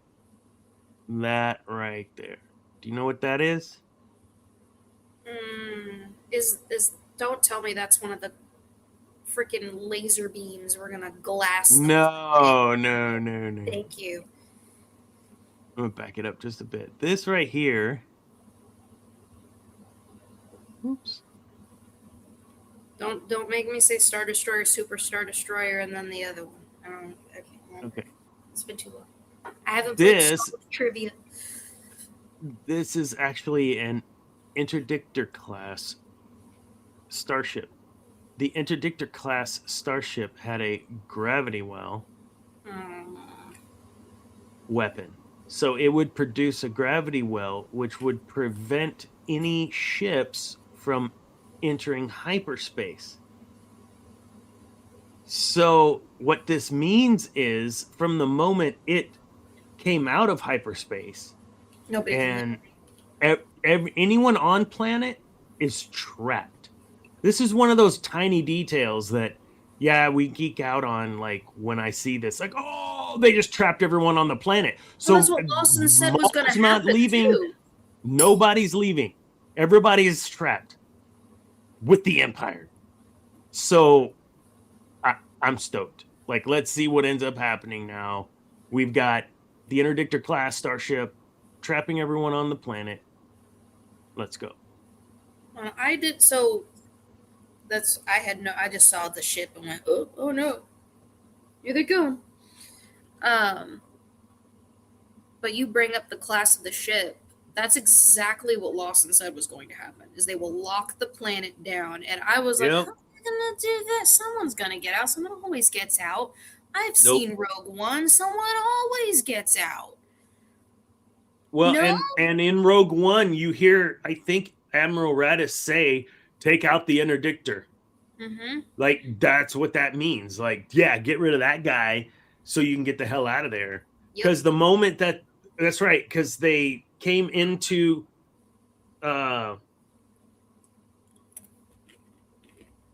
That right there. Do you know what that is? Don't tell me that's one of the freaking laser beams we're gonna glass. No. Thank you. I'm gonna back it up just a bit. This right here. Oops. Don't make me say Star Destroyer, Super Star Destroyer, and then the other one. Okay. It's been too long. I haven't played Star Wars trivia. This is actually an interdictor class starship. The interdictor class starship had a gravity well weapon. So it would produce a gravity well, which would prevent any ships from entering hyperspace. So what this means is, from the moment it came out of hyperspace, anyone on planet is trapped. This is one of those tiny details that, we geek out on, like, when I see this, like, oh, they just trapped everyone on the planet. So that's what Lawson said was going to happen, not leaving. Too. Nobody's leaving. Everybody is trapped with the Empire. So I'm stoked. Like, let's see what ends up happening now. We've got the interdictor class starship trapping everyone on the planet. Let's go. I just saw the ship and went, oh no. Here they go. But you bring up the class of the ship. That's exactly what Lawson said was going to happen, is they will lock the planet down. And I was like, how are they going to do this? Someone's going to get out. Someone always gets out. I've seen Rogue One. Someone always gets out. Well, and in Rogue One, you hear, I think, Admiral Raddus say, take out the interdictor. Mm-hmm. Like, that's what that means. Like, get rid of that guy so you can get the hell out of there. Because the moment that's right, because they came into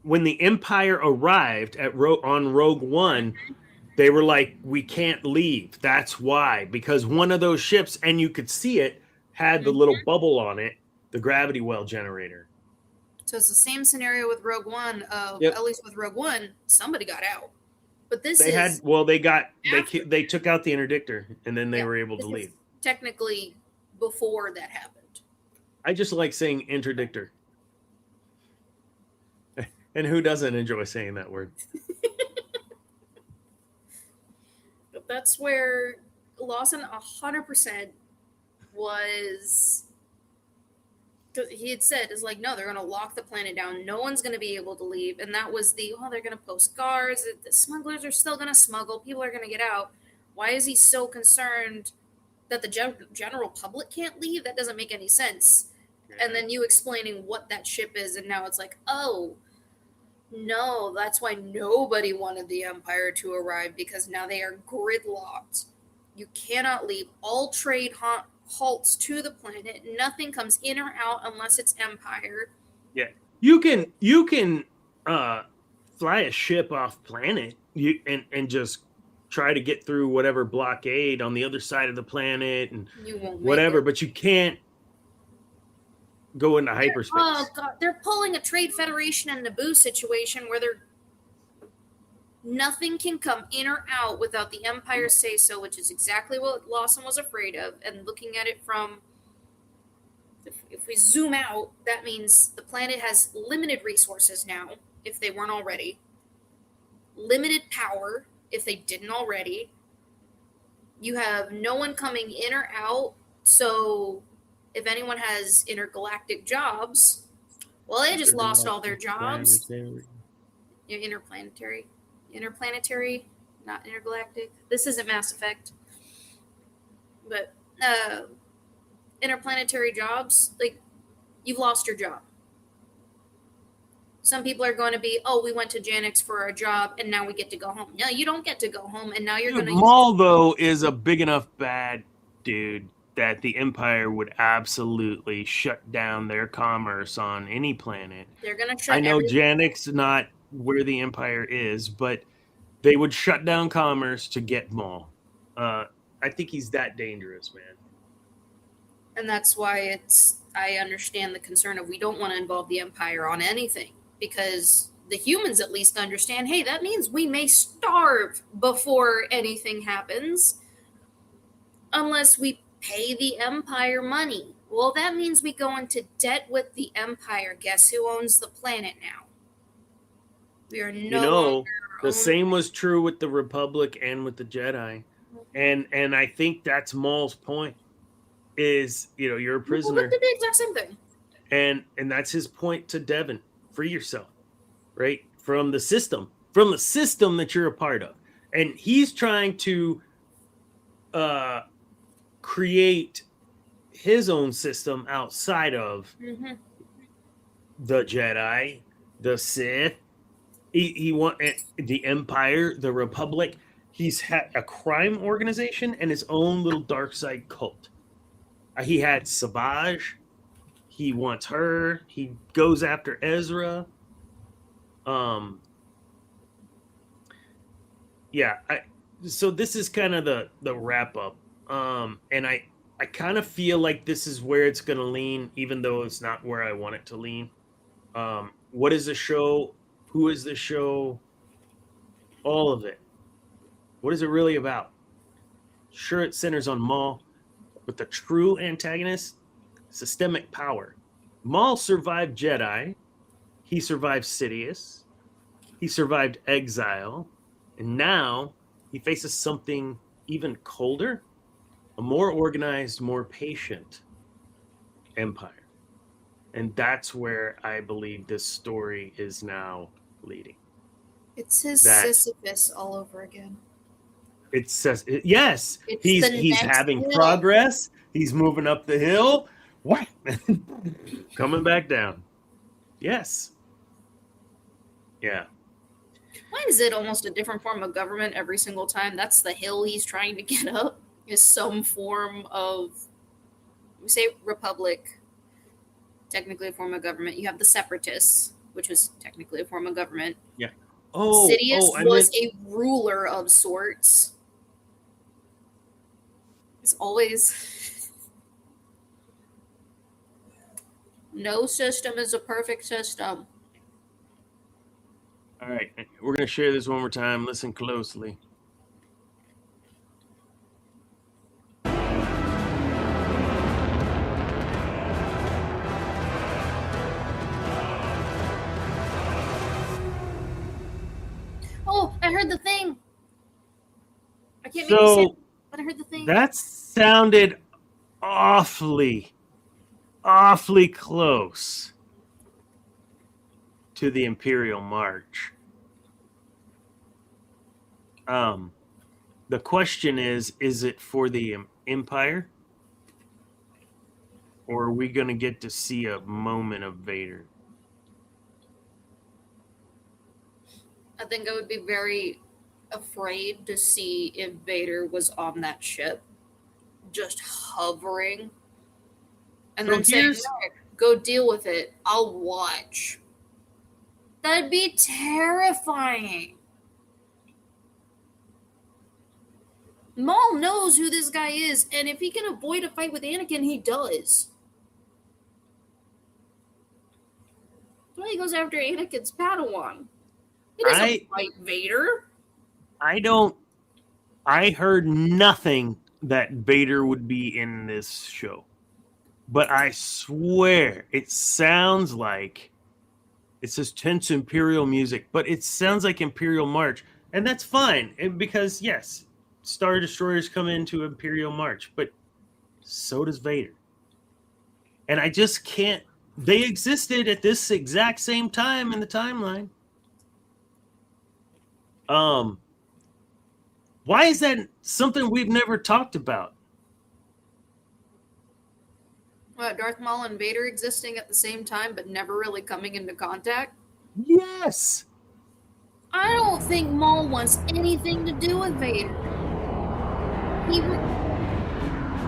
when the Empire arrived on Rogue One, they were like, we can't leave. That's why. Because one of those ships, and you could see it, had the little bubble on it, the gravity well generator. So it's the same scenario with Rogue One. At least with Rogue One, somebody got out. But they took out the interdictor, and then they were able to leave. Technically before that happened. I just like saying interdictor. And who doesn't enjoy saying that word? But that's where Lawson 100% was. He had said, is like, no, they're going to lock the planet down. No one's going to be able to leave. And that was they're going to post guards. The smugglers are still going to smuggle. People are going to get out. Why is he so concerned that the general public can't leave? That doesn't make any sense. Yeah. And then you explaining what that ship is, and now it's like, oh, no, that's why nobody wanted the Empire to arrive, because now they are gridlocked. You cannot leave. All trade halts to the planet. Nothing comes in or out unless it's Empire. Yeah, you can fly a ship off planet and just try to get through whatever blockade on the other side of the planet and whatever, but you can't go into hyperspace. Oh god, they're pulling a Trade Federation and Naboo situation where nothing can come in or out without the Empire say so, which is exactly what Lawson was afraid of. And looking at it from, if we zoom out, that means the planet has limited resources now, if they weren't already. Limited power, if they didn't already. You have no one coming in or out, so if anyone has intergalactic jobs, well, they just lost all their jobs. Interplanetary, not intergalactic. This isn't Mass Effect. But interplanetary jobs, like, you've lost your job. Some people are going to be, oh, we went to Janix for our job, and now we get to go home. No, you don't get to go home, and now you're going to... Maul, though, is a big enough bad dude that the Empire would absolutely shut down their commerce on any planet. They're going to shut I know Janix not where the Empire is, but they would shut down commerce to get Maul. I think he's that dangerous, man. And that's why I understand the concern of we don't want to involve the Empire on anything, because the humans at least understand, hey, that means we may starve before anything happens unless we pay the Empire money. Well, that means we go into debt with the Empire. Guess who owns the planet now? We are the same was true with the Republic and with the Jedi. And I think that's Maul's point is, you're a prisoner. Well, the exact same thing. And that's his point to Devon. Free yourself, right? From the system that you're a part of. And he's trying to create his own system outside of the Jedi, the Sith. He want the Empire, the Republic. He's had a crime organization and his own little dark side cult. He had Savage. He wants her. He goes after Ezra. So this is kind of the wrap up. And I kind of feel like this is where it's going to lean, even though it's not where I want it to lean. What is the show? Who is the show? All of it. What is it really about? Sure, it centers on Maul, but the true antagonist, systemic power. Maul survived Jedi. He survived Sidious. He survived exile. And now he faces something even colder, a more organized, more patient Empire. And that's where I believe this story is now leading. It's his Sisyphus all over again. It says, yes, he's having hill. Progress. He's moving up the hill. What? Coming back down. Yes. Yeah. Why is it almost a different form of government every single time? That's the hill he's trying to get up, is some form of, we say republic, technically a form of government. You have the separatists, which was technically a form of government. Yeah. Sidious was a ruler of sorts. It's always... No system is a perfect system. All right. We're going to share this one more time. Listen closely. can't make me say it, but I heard the thing. That sounded awfully close to the Imperial March. The question is it for the Empire? Or are we going to get to see a moment of Vader? I think I would be very afraid to see if Vader was on that ship, just hovering, and then saying, "Rick, go deal with it. I'll watch." That'd be terrifying. Maul knows who this guy is, and if he can avoid a fight with Anakin, he does. Well, he goes after Anakin's Padawan. He doesn't fight Vader. I heard nothing that Vader would be in this show. But I swear it sounds like it says tense Imperial music, but it sounds like Imperial March. And that's fine, because yes, Star Destroyers come into Imperial March, but so does Vader. And I just can't. They existed at this exact same time in the timeline. Why is that something we've never talked about? What, Darth Maul and Vader existing at the same time, but never really coming into contact? Yes. I don't think Maul wants anything to do with Vader.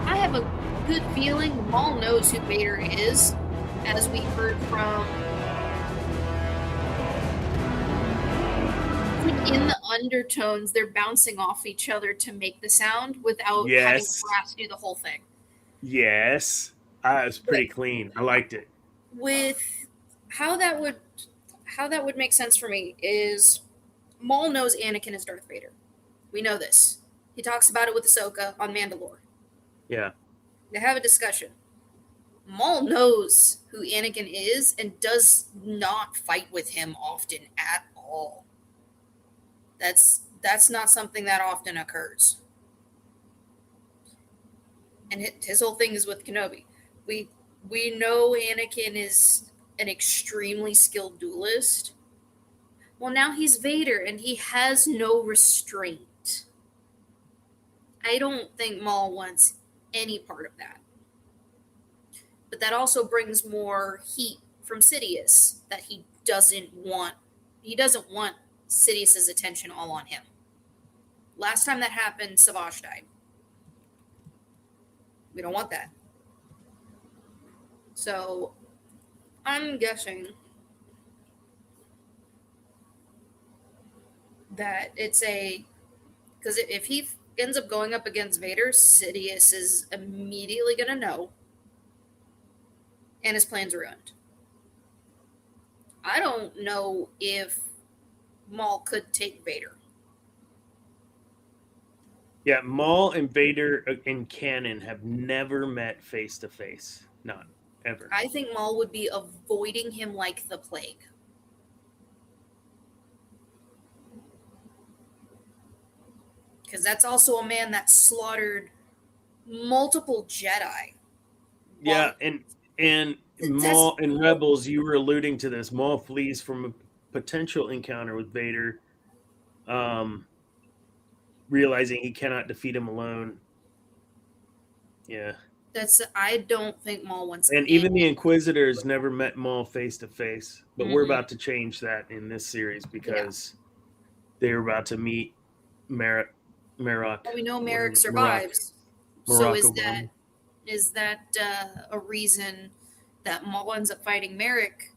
I have a good feeling Maul knows who Vader is, as we heard from. Like in the undertones, they're bouncing off each other to make the sound without having Brass do the whole thing. Yes. It's pretty clean. I liked it. With how that would make sense for me is Maul knows Anakin is Darth Vader. We know this. He talks about it with Ahsoka on Mandalore. Yeah. They have a discussion. Maul knows who Anakin is and does not fight with him often at all. That's not something that often occurs. And his whole thing is with Kenobi. We know Anakin is an extremely skilled duelist. Well, now he's Vader, and he has no restraint. I don't think Maul wants any part of that. But that also brings more heat from Sidious that he doesn't want. He doesn't want Sidious's attention all on him. Last time that happened, Savage died. We don't want that. So, I'm guessing that it's because if he ends up going up against Vader, Sidious is immediately going to know, and his plan's ruined. I don't know if Maul could take Vader. Yeah, Maul and Vader in canon have never met face to face. Not ever. I think Maul would be avoiding him like the plague. Because that's also a man that slaughtered multiple Jedi. Yeah, and Maul in Rebels, you were alluding to this. Maul flees from a potential encounter with Vader, realizing he cannot defeat him alone. Yeah. I don't think Maul wants. And even the Inquisitors never met Maul face to face, but we're about to change that in this series because they're about to meet Merrick. Well, we know Merrick survives. So is that a reason that Maul ends up fighting Merrick?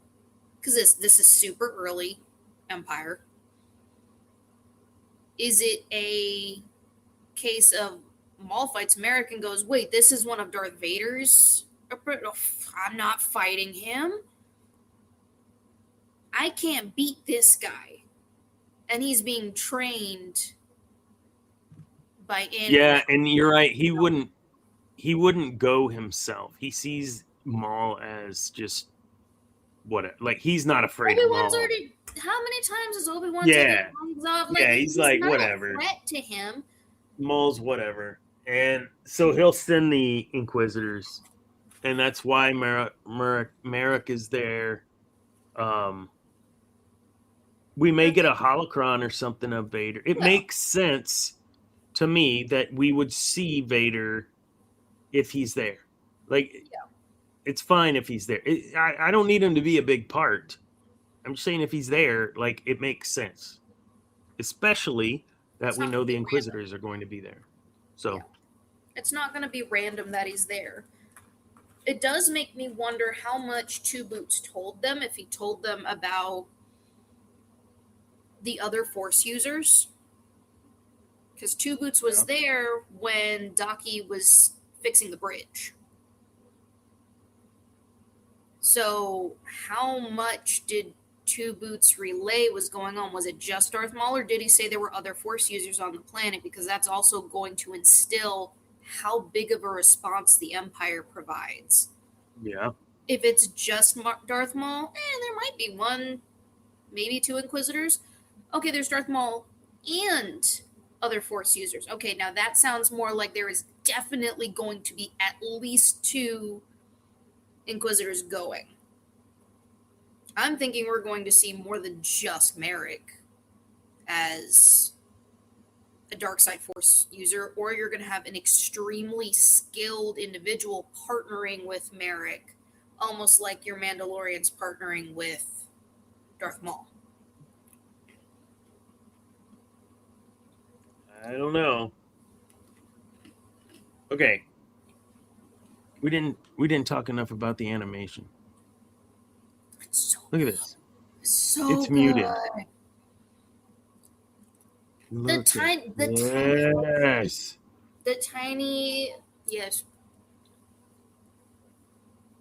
Because this is super early Empire. Is it a case of Maul fights Merrick and goes, wait, this is one of Darth Vader's? I'm not fighting him. I can't beat this guy. And he's being trained by Anakin. Yeah, and you're right. He wouldn't go himself. He sees Maul as just he's not afraid of Maul. How many times has Obi-Wan taken legs off? He's like, not whatever. A threat to him. Maul's whatever. And so he'll send the Inquisitors, and that's why Merrick is there. We may get a holocron or something of Vader. It makes sense to me that we would see Vader if he's there. Like, it's fine if he's there. I don't need him to be a big part. I'm just saying if he's there, like, it makes sense. Especially that we know the Inquisitors are going to be there. So it's not going to be random that he's there. It does make me wonder how much Two Boots told them, if he told them about the other Force users. Because Two Boots was there when Daki was fixing the bridge. So how much did Two Boots relay was going on? Was it just Darth Maul, or did he say there were other Force users on the planet? Because that's also going to instill how big of a response the Empire provides. Yeah. If it's just Darth Maul, there might be one, maybe two Inquisitors. Okay, there's Darth Maul and other Force users. Okay, now that sounds more like there is definitely going to be at least two Inquisitors going. I'm thinking we're going to see more than just Merrick as a dark side Force user, or you're going to have an extremely skilled individual partnering with Merrick, almost like your Mandalorians partnering with Darth Maul. I don't know. Okay. We didn't talk enough about the animation. Look at this. So it's muted. The tiny, yes.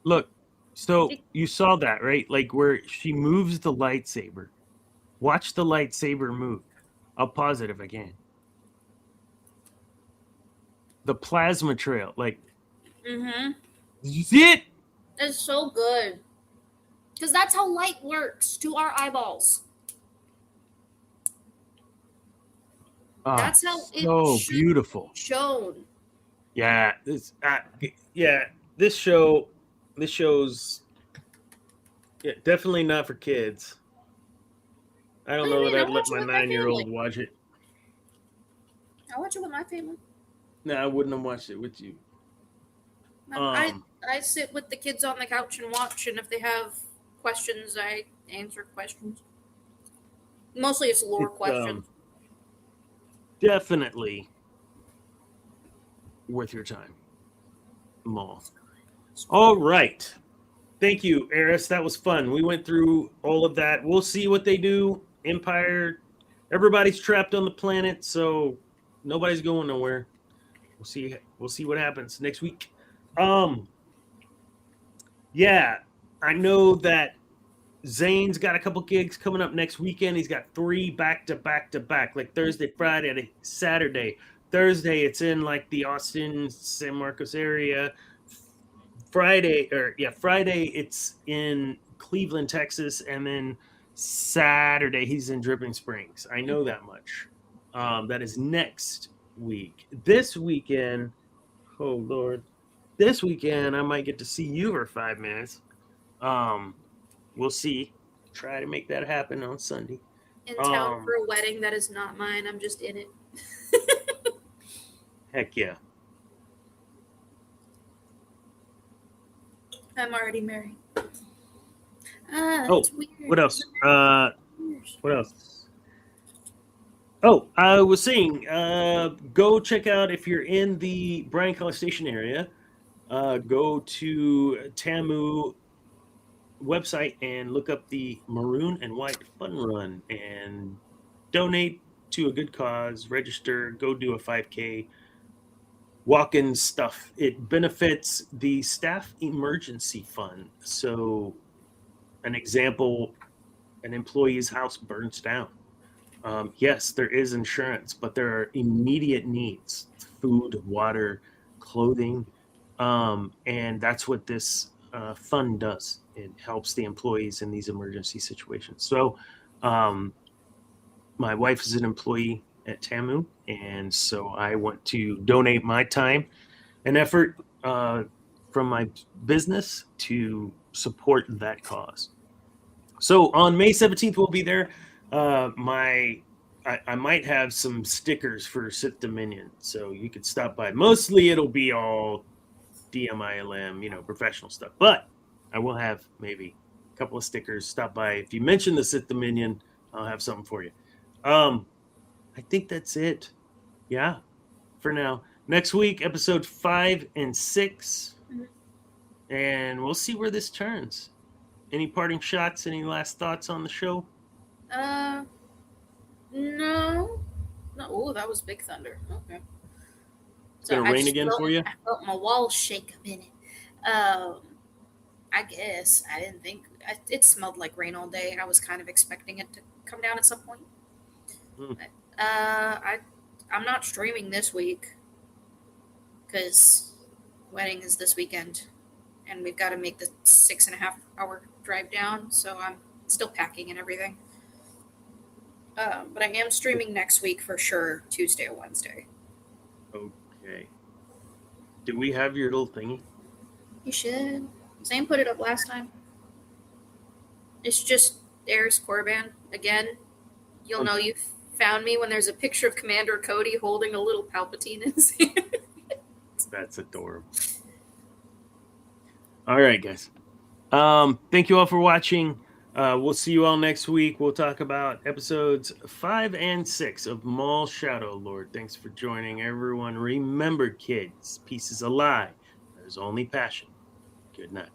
Look, so you saw that, right? Like where she moves the lightsaber. Watch the lightsaber move. I'll pause it if I can. The plasma trail, like. It. It's so good. Because that's how light works to our eyeballs. That's how it's so beautiful. Shown. Yeah, this show's definitely not for kids. I don't know that I'd let my 9-year-old watch it. I watch it with my family. No, I wouldn't have watched it with you. I sit with the kids on the couch and watch, and if they have questions, I answer questions. Mostly it's lore questions. Definitely worth your time. Maul. All right. Thank you, Eris. That was fun. We went through all of that. We'll see what they do. Empire. Everybody's trapped on the planet, so nobody's going nowhere. We'll see what happens next week. Yeah, I know that Zane's got a couple gigs coming up next weekend. He's got 3 back to back, like Thursday, Friday, Saturday. Thursday, it's in like the Austin, San Marcos area. Friday, it's in Cleveland, Texas, and then Saturday he's in Dripping Springs. I know that much. That is next week. This weekend, oh Lord, this weekend I might get to see you for 5 minutes. We'll see. Try to make that happen on Sunday. In town for a wedding that is not mine. I'm just in it. Heck yeah. I'm already married. That's weird. What else? What else? Oh, I was saying, go check out, if you're in the Bryan College Station area, go to Tamu website and look up the Maroon and White Fun Run and donate to a good cause. Register, go do a 5K. Walk-in stuff. It benefits the Staff Emergency Fund. So, an example, an employee's house burns down. Yes, there is insurance, but there are immediate needs: food, water, clothing, and that's what this fund does. It helps the employees in these emergency situations. So, my wife is an employee at Tamu, and so I want to donate my time and effort from my business to support that cause. So on May 17th, we'll be there. I might have some stickers for Sith Dominion, so you could stop by. Mostly it'll be all DMILM, professional stuff, but I will have maybe a couple of stickers. Stop by. If you mention the Sith Dominion, I'll have something for you. I think that's it. Yeah, for now. Next week, episode 5 and 6, and we'll see where this turns. Any parting shots? Any last thoughts on the show? No. Oh, that was Big Thunder. Okay. It's gonna rain again for you? I felt my walls shake a minute. I guess I didn't think it smelled like rain all day. I was kind of expecting it to come down at some point. I'm not streaming this week because wedding is this weekend, and we've got to make the 6.5-hour drive down. So I'm still packing and everything. But I am streaming next week for sure, Tuesday or Wednesday. Okay. Do we have your little thingy? You should. Sam put it up last time. It's just there's Korriban. Again, you'll know you found me when there's a picture of Commander Cody holding a little Palpatine in his hand. That's adorable. All right, guys. Thank you all for watching. We'll see you all next week. We'll talk about episodes 5 and 6 of Maul Shadow Lord. Thanks for joining, everyone. Remember, kids, peace is a lie. There's only passion. Good night.